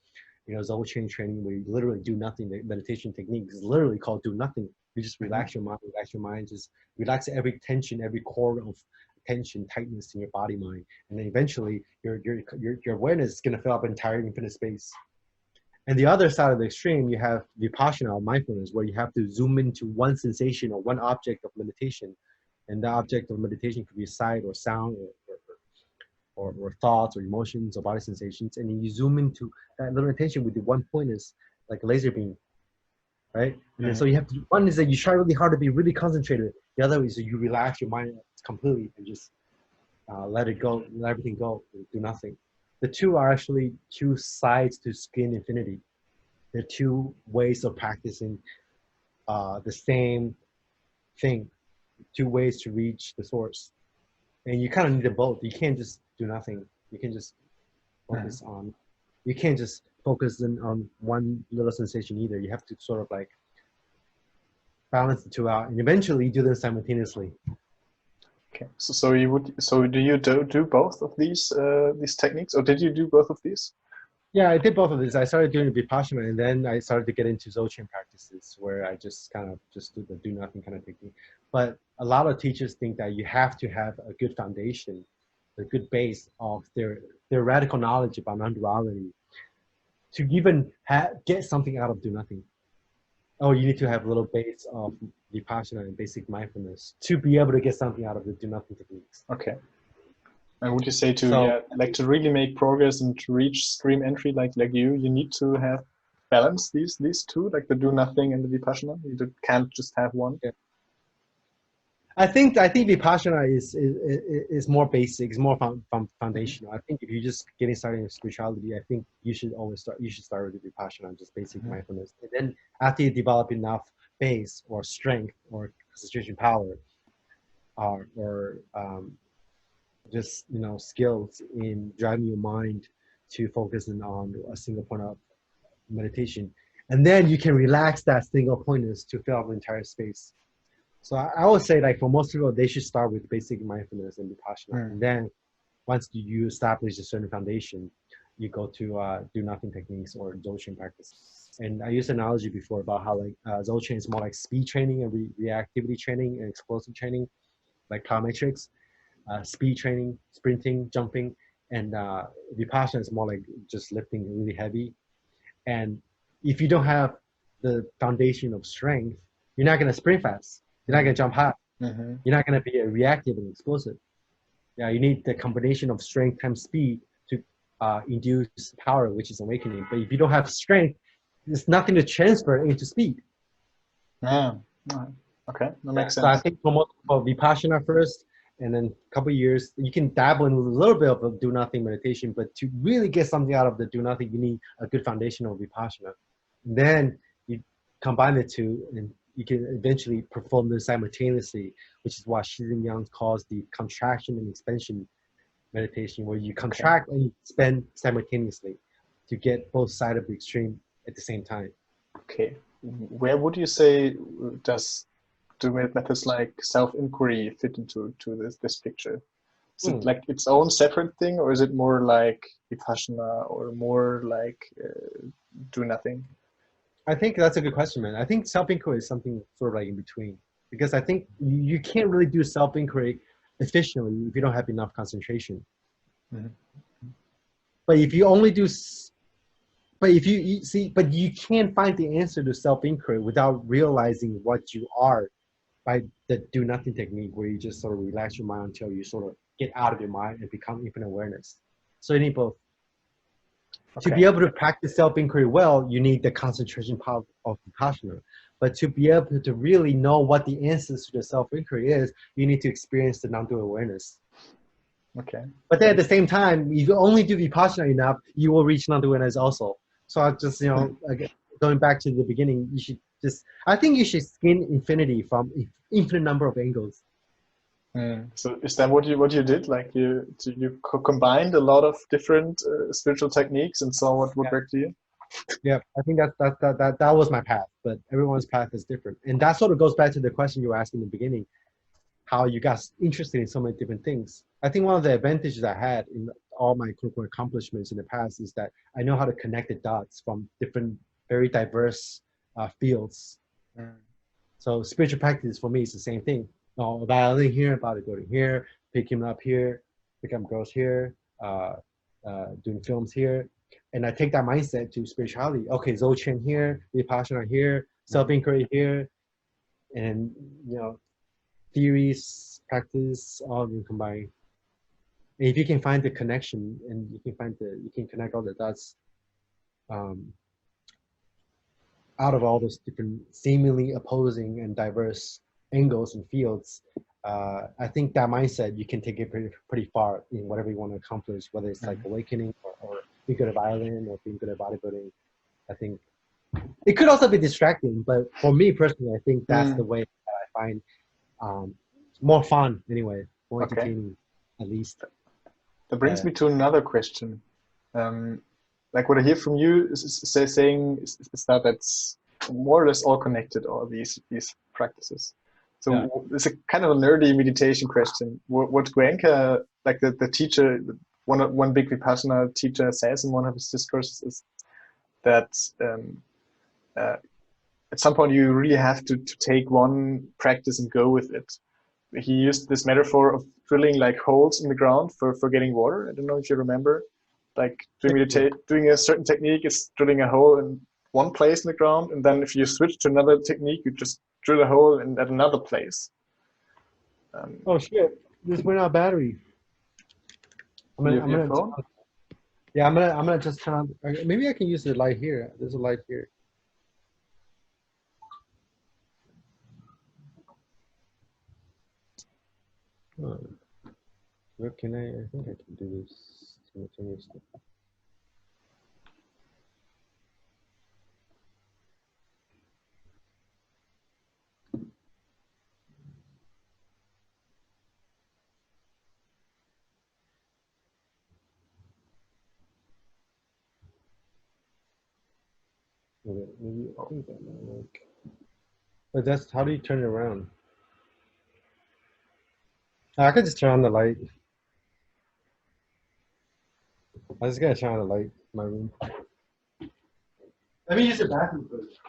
you know, Dzogchen training where you literally do nothing. The meditation technique is literally called do nothing. You just relax your mind, just relax every tension, every core of tension, tightness in your body, mind. And then eventually your awareness is going to fill up entire infinite space. And the other side of the extreme, you have vipassana or mindfulness, where you have to zoom into one sensation or one object of meditation. And that object of meditation could be a sight or sound or thoughts or emotions or body sensations. And then you zoom into that little attention with the one point is like a laser beam, right? And then so you have to, one is that you try really hard to be really concentrated. The other is that you relax your mind completely and just let it go, let everything go, do nothing. The two are actually two sides to skin infinity. They're two ways of practicing the same thing, two ways to reach the source. And you kind of need them both. You can't just do nothing. You can just focus on, you can't just focus on one little sensation either. You have to sort of like balance the two out and eventually do them simultaneously. Okay, so do you do both of these techniques, or did you do both of these? Yeah, I did both of these. I started doing Vipassana, and then I started to get into Dzogchen practices where I just kind of just do the do nothing kind of technique. But a lot of teachers think that you have to have a good foundation the good base of their theoretical knowledge about non-duality to even get something out of do nothing. Oh, you need to have a little base of vipassana and basic mindfulness to be able to get something out of the do nothing techniques. Okay. And would you say to like to really make progress and to reach stream entry like you need to have balance these two, like the do nothing and the vipassana? You can't just have one. Yeah. I think vipassana is more basic, it's more foundational. I think if you're just getting started in spirituality, I think you should start with the vipassana, just basic mindfulness. And then after you develop enough base or strength or concentration power, or just skills in driving your mind to focusing on a single point of meditation, and then you can relax that single pointers to fill up the entire space. So I would say, like, for most people, they should start with basic mindfulness and vipassana. And then once you establish a certain foundation, you go to do nothing techniques or Dzogchen practice. And I used an analogy before about how like Dzogchen is more like speed training and reactivity training and explosive training, like plyometrics, speed training, sprinting, jumping, and vipassana is more like just lifting really heavy. And if you don't have the foundation of strength, you're not going to sprint fast. You're not going to jump high. You're not going to be reactive and explosive. Yeah, you need the combination of strength times speed to induce power, which is awakening. But if you don't have strength, there's nothing to transfer into speed. Yeah. Okay, that makes sense. So I think for vipassana first, and then a couple of years, you can dabble in a little bit of do nothing meditation, but to really get something out of the do nothing, you need a good foundation of vipassana. And then you combine the two, and you can eventually perform them simultaneously, which is what Xi Yang calls the contraction and expansion meditation, where you contract and you expand simultaneously to get both sides of the extreme at the same time. Okay. Where would you say does methods like self-inquiry fit into this picture? Is it like its own separate thing, or is it more like vipassana, or more like do nothing? I think that's a good question, man. I think self-inquiry is something sort of like in between, because I think you can't really do self-inquiry efficiently if you don't have enough concentration. But if you only do, but you can't find the answer to self-inquiry without realizing what you are by the do nothing technique, where you just sort of relax your mind until you sort of get out of your mind and become infinite awareness. So you need both. To be able to practice self-inquiry well, you need the concentration power of vipassana. But to be able to really know what the answers to the self-inquiry is, you need to experience the non-dual awareness. Okay. But then at the same time, if you only do vipassana enough, you will reach non-dual awareness also. So I just, again, going back to the beginning, I think you should skin infinity from infinite number of angles. So is that what you did? Like you combined a lot of different spiritual techniques and saw what would work to you? Yeah, I think that was my path, but everyone's path is different. And that sort of goes back to the question you were asking in the beginning, how you got interested in so many different things. I think one of the advantages I had in all my quote-unquote accomplishments in the past is that I know how to connect the dots from different, very diverse fields. So spiritual practice for me is the same thing. Violin here, bodybuilding here, picking up here, picking up girls here, doing films here. And I take that mindset to spirituality. Okay, Dzogchen here, vipassana here, self-inquiry here, and theories, practice, all of them combined. And if you can find the connection, and you can connect all the dots out of all those different seemingly opposing and diverse angles and fields, I think that mindset, you can take it pretty far in whatever you want to accomplish, whether it's like awakening or being good at violin or being good at bodybuilding. I think it could also be distracting, but for me personally, I think that's the way that I find more fun anyway, more entertaining at least. That brings me to another question. Like what I hear from you is that that's more or less all connected, all these practices. So it's a kind of a nerdy meditation question. What Goenka, like the teacher, one big Vipassana teacher, says in one of his discourses is that at some point you really have to take one practice and go with it. He used this metaphor of drilling like holes in the ground for getting water. I don't know if you remember. Like doing a certain technique is drilling a hole in one place in the ground, and then if you switch to another technique, you just drill a hole at another place. Oh shit! This went out battery. Your phone? Yeah, I'm gonna just turn on. Maybe I can use the light here. There's a light here. Where can I think I can do this simultaneously. Okay, maybe I think that might work. But that's how do you turn it around? I could just turn on the light. I just gotta turn on the light in my room. Let me use the bathroom first.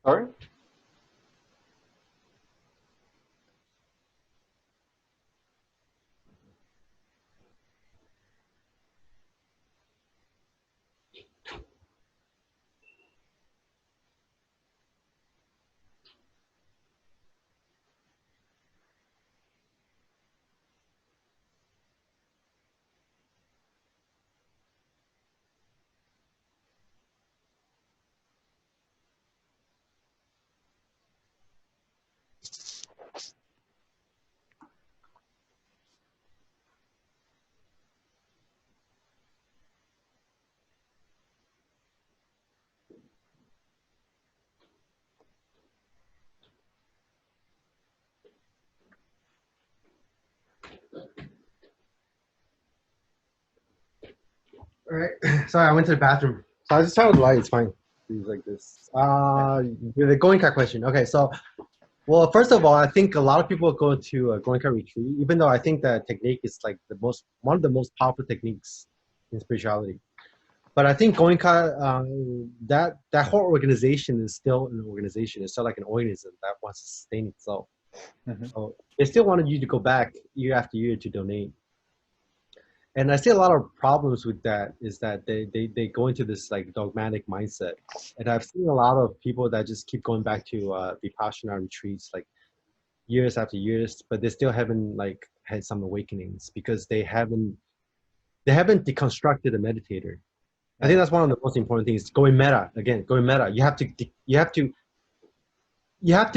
Sorry? All right. Sorry, I went to the bathroom. So I just turned on the light. It's fine. Things like this. The Goenka question. Okay, so well, first of all, I think a lot of people go to a Goenka retreat, even though I think that technique is like one of the most powerful techniques in spirituality. But I think Goenka, that whole organization is still an organization. It's still like an organism that wants to sustain itself. Mm-hmm. So they still wanted you to go back year after year to donate. And I see a lot of problems with that is that they go into this like dogmatic mindset. And I've seen a lot of people that just keep going back to Vipassana retreats like years after years, but they still haven't like had some awakenings because they haven't deconstructed a meditator. I think that's one of the most important things. Going meta again, going meta. You have to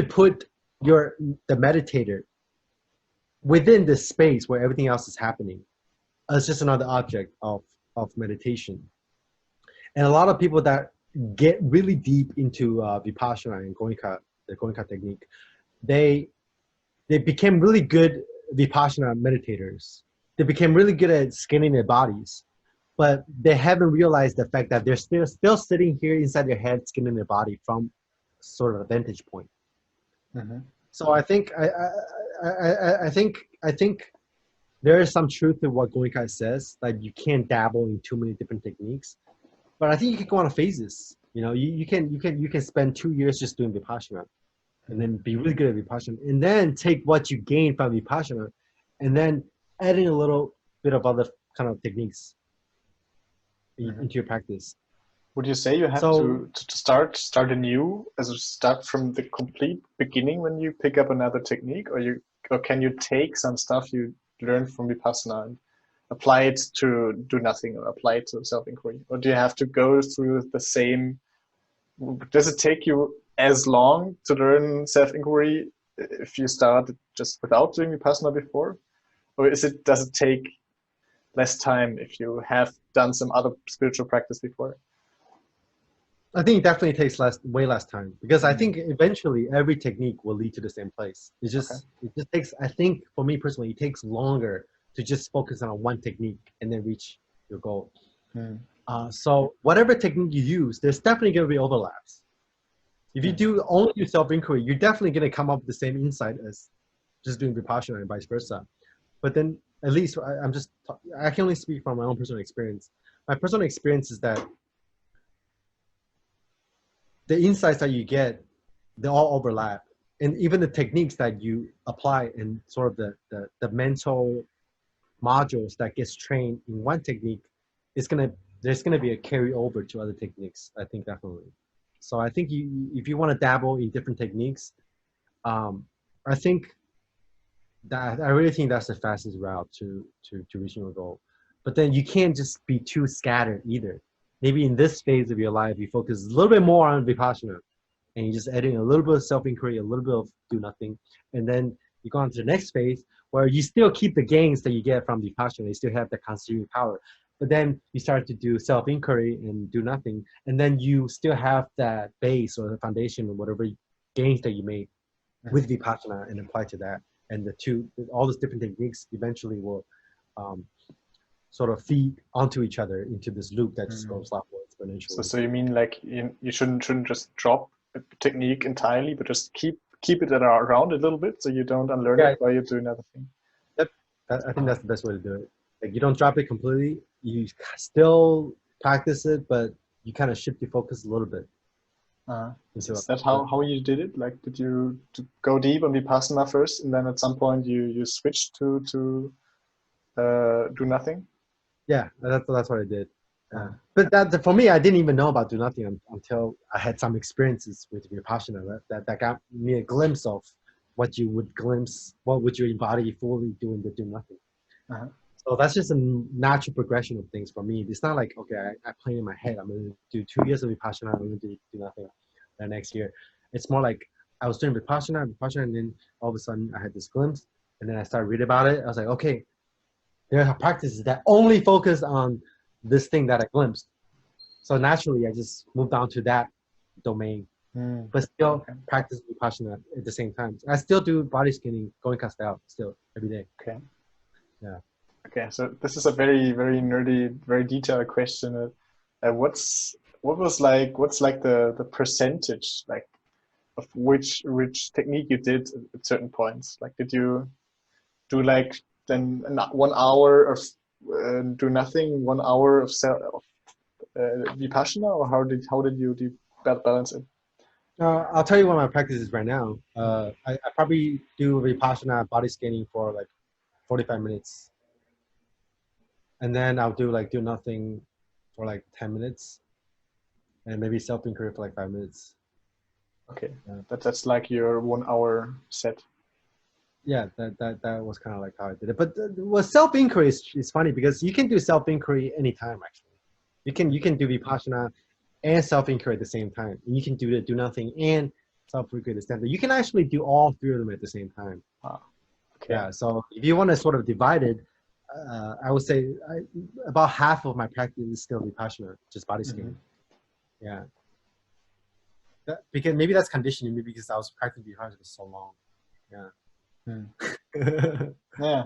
put the meditator within the space where everything else is happening. It's just another object of meditation. And a lot of people that get really deep into Vipassana and the Goenka technique, they became really good Vipassana meditators. They became really good at scanning their bodies, but they haven't realized the fact that they're still sitting here inside their head, scanning their body from sort of a vantage point. Mm-hmm. So I think I think there is some truth to what Goenka says, that you can't dabble in too many different techniques. But I think you can go on phases. You know, you can spend 2 years just doing Vipassana and then be really good at Vipassana, and then take what you gain from Vipassana and then add in a little bit of other kind of techniques into your practice. Would you say you have to start anew, as a start from the complete beginning when you pick up another technique, or can you take some stuff you learn from Vipassana and apply it to do nothing, or apply it to self-inquiry? Or do you have to go through the same? Does it take you as long to learn self-inquiry if you start just without doing Vipassana before? Or does it take less time if you have done some other spiritual practice before? I think it definitely takes way less time, because I think eventually every technique will lead to the same place. It just takes, I think for me personally, it takes longer to just focus on one technique and then reach your goal. So whatever technique you use, there's definitely going to be overlaps. If you only do self-inquiry, you're definitely going to come up with the same insight as just doing Vipassana and vice versa. But then at least I can only speak from my own personal experience. My personal experience is that the insights that you get, they all overlap. and even the techniques that you apply and sort of the mental modules that gets trained in one technique, there's gonna be a carryover to other techniques. I think definitely. So I think if you want to dabble in different techniques, I think I really think that's the fastest route to reaching your goal. But then you can't just be too scattered either. Maybe in this phase of your life, you focus a little bit more on vipassana, and you just add in a little bit of self-inquiry, a little bit of do nothing, and then you go on to the next phase where you still keep the gains that you get from vipassana. You still have the constituting power, but then you start to do self-inquiry and do nothing, and then you still have that base or the foundation or whatever gains that you made with vipassana and apply to that. And all these different techniques eventually will sort of feed onto each other into this loop that just goes upwards exponentially. So you mean like you shouldn't just drop a technique entirely, but just keep it around a little bit so you don't unlearn it while you're doing another thing? I think that's the best way to do it. Like, you don't drop it completely. You still practice it, but you kind of shift your focus a little bit. Is that how you did it? Like, did you go deep on Vipassana first, and then at some point you switched to do nothing? Yeah, that's what I did. But for me, I didn't even know about do nothing until I had some experiences with Vipassana that got me a glimpse of what would you embody fully doing the do nothing. So that's just a natural progression of things for me. It's not like, okay, I plan in my head, I'm going to do 2 years of Vipassana, I'm going to do nothing the next year. It's more like I was doing Vipassana, and then all of a sudden I had this glimpse, and then I started reading about it. I was like, okay, there are practices that only focus on this thing that I glimpsed. So naturally, I just moved on to that domain, but still practice Vipassana at the same time. I still do body scanning, going castel still every day. Okay. Yeah. Okay, so this is a very, very nerdy, very detailed question. What's like the percentage like of which technique you did at certain points? Like, did you do like then 1 hour of do nothing, 1 hour of Vipassana, or how did you balance it? I'll tell you what my practice is right now. I probably do Vipassana body scanning for like 45 minutes. And then I'll do nothing for like 10 minutes. And maybe self-inquiry for like 5 minutes. Okay, that's like your 1 hour set. Yeah, that was kind of like how I did it. But with self-inquiry is funny because you can do self-inquiry anytime actually. You can do Vipassana and self-inquiry at the same time. And you can do nothing and self-inquiry at the same time. You can actually do all 3 of them at the same time. Okay. Yeah, so if you want to sort of divide it, I would say about half of my practice is still Vipassana, just body scanning. Yeah. Because maybe that's conditioning, maybe because I was practicing Vipassana for so long. Yeah. Yeah.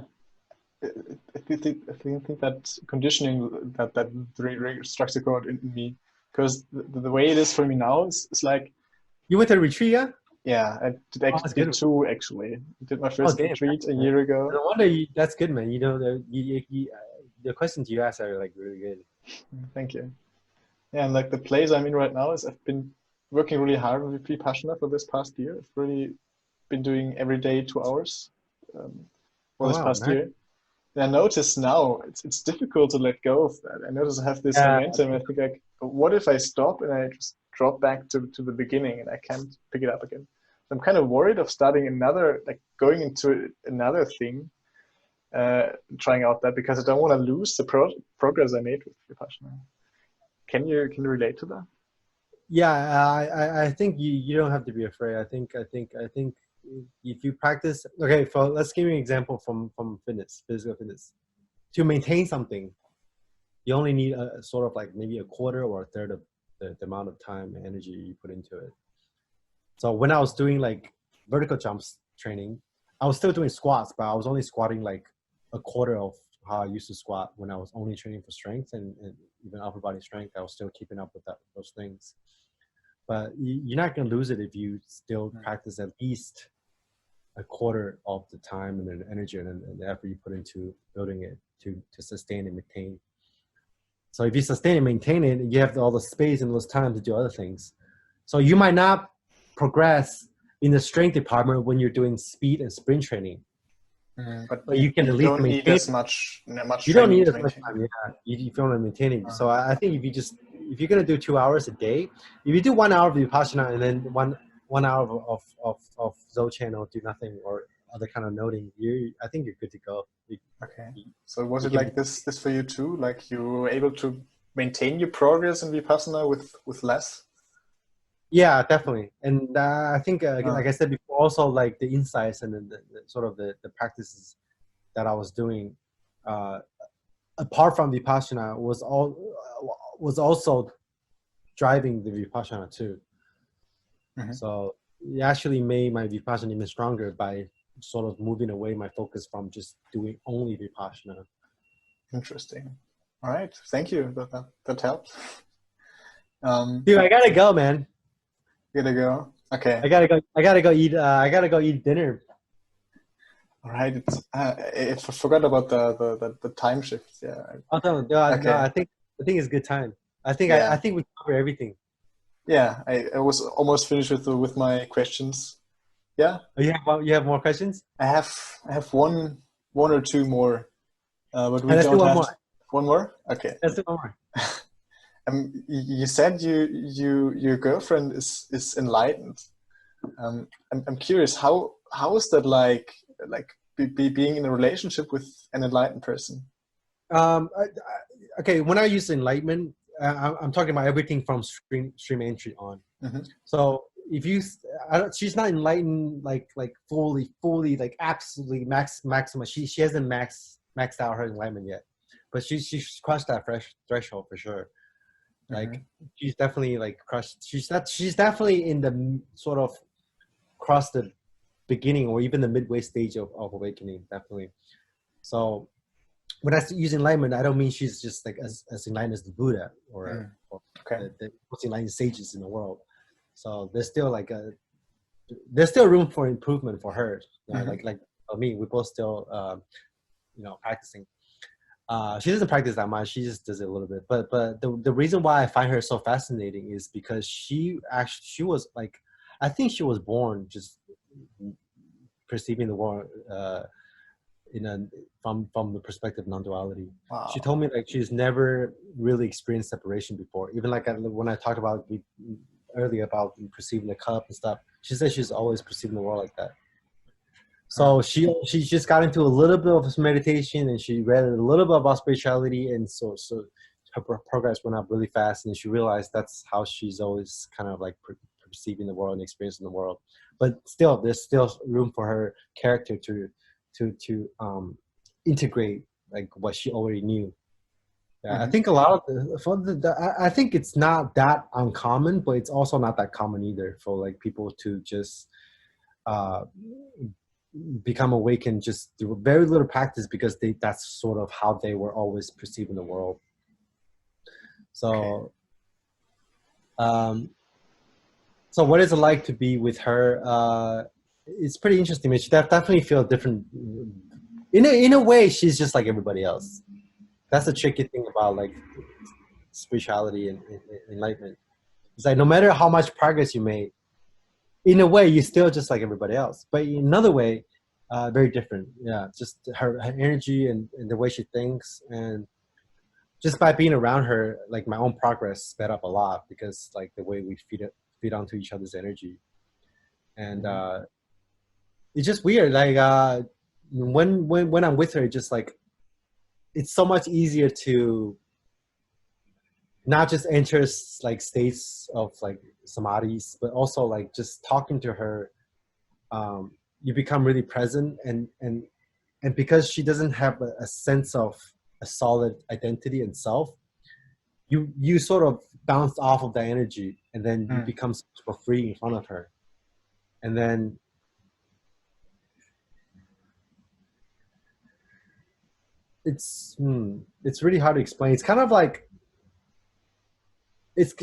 I think that conditioning that really struck the chord in me, because the way it is for me now is like. You went to a retreat, yeah? Yeah, I did 2 actually. I did my first retreat a year ago. No wonder that's good, man. You know, the questions you ask are like really good. Thank you. Yeah, and like the place I'm in right now is I've been working really hard with Vipassana for this past year. I've really been doing every day 2 hours for this past year. And I notice now it's difficult to let go of that. I notice I have this momentum. I think like, what if I stop and I just drop back to the beginning and I can't pick it up again? I'm kind of worried of starting going into another thing, trying out that, because I don't want to lose the progress I made with Vipassana. Can you relate to that? Yeah, I think you don't have to be afraid. I think if you practice, okay, let's give you an example from physical fitness. To maintain something, you only need a sort of like maybe a quarter or a third of the amount of time and energy you put into it. So when I was doing like vertical jumps training, I was still doing squats, but I was only squatting like a quarter of how I used to squat when I was only training for strength and even upper body strength. I was still keeping up with those things. But you're not going to lose it if you still practice at least a quarter of the time and the energy and the effort you put into building it to sustain and maintain. So if you sustain and maintain it, you have all the space and those time to do other things. So you might not progress in the strength department when you're doing speed and sprint training. But you can at least don't need maintain as much you don't training need to as much maintain. time, if you want to maintain it. So I think if you're gonna do 2 hours a day, if you do 1 hour of Vipassana and then one hour of Dzogchen or do nothing or other kind of noting, I think you're good to go. Okay. So was you it can like this for you too? Like you were able to maintain your progress in Vipassana with less? Yeah, definitely. And I think, like I said before, also like the insights and the sort of the practices that I was doing, apart from Vipassana, was also driving the Vipassana too. So it actually made my Vipassana even stronger by sort of moving away my focus from just doing only Vipassana. Interesting. All right. Thank you. That helps. Dude, I gotta go, man. You gotta go. Okay. I gotta go eat. I gotta go eat dinner. All right. I forgot about the time shift. Yeah. I'll tell you. No, I think it's good time. I think we cover everything. Yeah. I was almost finished with my questions. Yeah. Oh, you have more questions? I have one or two more. But we Let's do don't one have more. One more? Okay. Let's do one more. You said your girlfriend is enlightened. I'm curious, how is that like being in a relationship with an enlightened person? Okay, when I use enlightenment, I'm talking about everything from stream entry on. So if you, she's not enlightened like fully like absolutely maximum. She hasn't maxed out her enlightenment yet, but she's crossed that threshold for sure. Like she's definitely like crushed. She's definitely in the sort of cross the beginning or even the midway stage of awakening, definitely. So when I use enlightenment, I don't mean she's just like as enlightened as the Buddha or the most enlightened sages in the world. So there's still room for improvement for her. Like me, we both still practicing. She doesn't practice that much. She just does it a little bit. But the reason why I find her so fascinating is because she was like, I think she was born just perceiving the world from the perspective of non-duality. Wow. She told me like she's never really experienced separation before. Even like when I talked about earlier about perceiving the cup and stuff, she said she's always perceiving the world like that. So she just got into a little bit of meditation and she read a little bit about spirituality, and so her progress went up really fast, and she realized that's how she's always kind of like perceiving the world and experiencing the world. But still, there's still room for her character to integrate like what she already knew. Yeah, I think a lot of I think it's not that uncommon, but it's also not that common either for like people to just become awakened just through very little practice, because that's sort of how they were always perceiving the world. So so what is it like to be with her? It's pretty interesting. I mean, she definitely feels different. In a way, she's just like everybody else. That's the tricky thing about like spirituality and enlightenment. It's like no matter how much progress you made, in a way, you're still just like everybody else. But in another way, very different. Yeah, just her energy and the way she thinks, and just by being around her, like my own progress sped up a lot, because like the way we feed onto each other's energy, and it's just weird. Like when I'm with her, just like it's so much easier to not just enter like states of like samadhis, but also like just talking to her, you become really present, and because she doesn't have a sense of a solid identity and self, you sort of bounce off of that energy, and then you become super free in front of her, and then it's really hard to explain. It's kind of like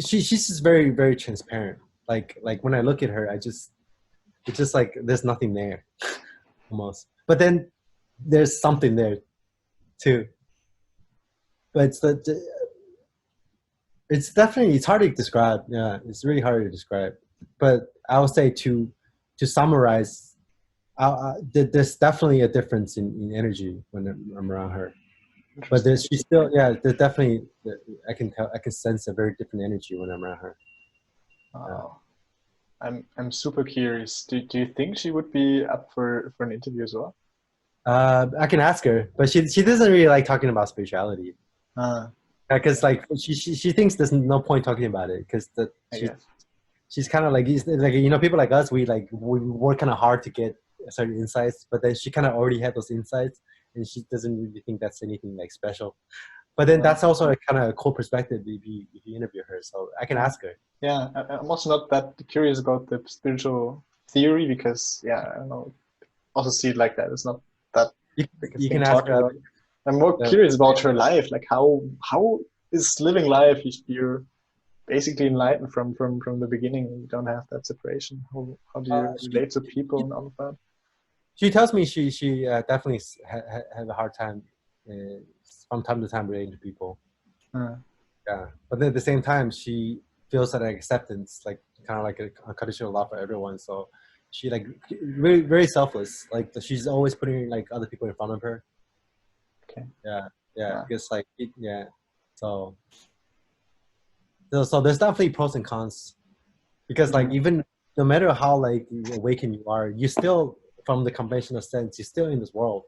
she's just very, very transparent. Like when I look at her, it's just like there's nothing there almost, but then there's something there too. But it's definitely, it's hard to describe. Yeah, it's really hard to describe. But I would say to to summarize, there's definitely a difference in energy when I'm around her. But she's still, yeah, there's definitely, I can sense a very different energy when I'm around her. Oh, I'm super curious. Do you think she would be up for an interview as well? I can ask her, but she doesn't really like talking about spirituality. Because like she thinks there's no point talking about it because she's kind of like people like us, we work kind of hard to get certain insights, but then she kind of already had those insights and she doesn't really think that's anything like special. But then that's also a kind of cool perspective if you interview her, so I can ask her. Yeah, I'm also not that curious about the spiritual theory because I don't know, also see it like that. It's not that you can ask her. I'm more curious about her life, like how is living life if you're basically enlightened from the beginning and you don't have that separation. How do you relate to people and all of that? She tells me she definitely has a hard time from time to time relating to people. Yeah, but at the same time, she feels that acceptance, like kind of like a unconditional love for everyone. So she like very, very selfless. Like she's always putting like other people in front of her. Okay. Yeah. Because like So there's definitely pros and cons. Because like even no matter how like awakened you are, you still, from the conventional sense, you're still in this world.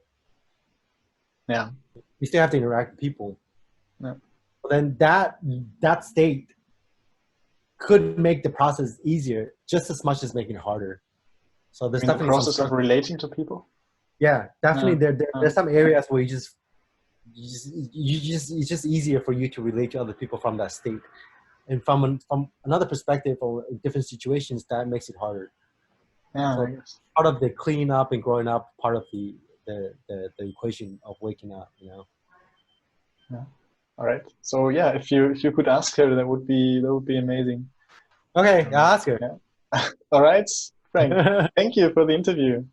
Yeah. You still have to interact with people. Yeah. But then that state could make the process easier just as much as making it harder. So there's definitely the process of relating to people. Yeah, definitely. There's some areas where it's just easier for you to relate to other people from that state, and from another perspective or in different situations, that makes it harder. Yeah, so I guess. Part of the cleaning up and growing up, part of the equation of waking up, you know. Yeah. All right. So yeah, if you could ask her, that would be amazing. Okay, I'll ask her. Yeah. All right, Frank. Thank you for the interview.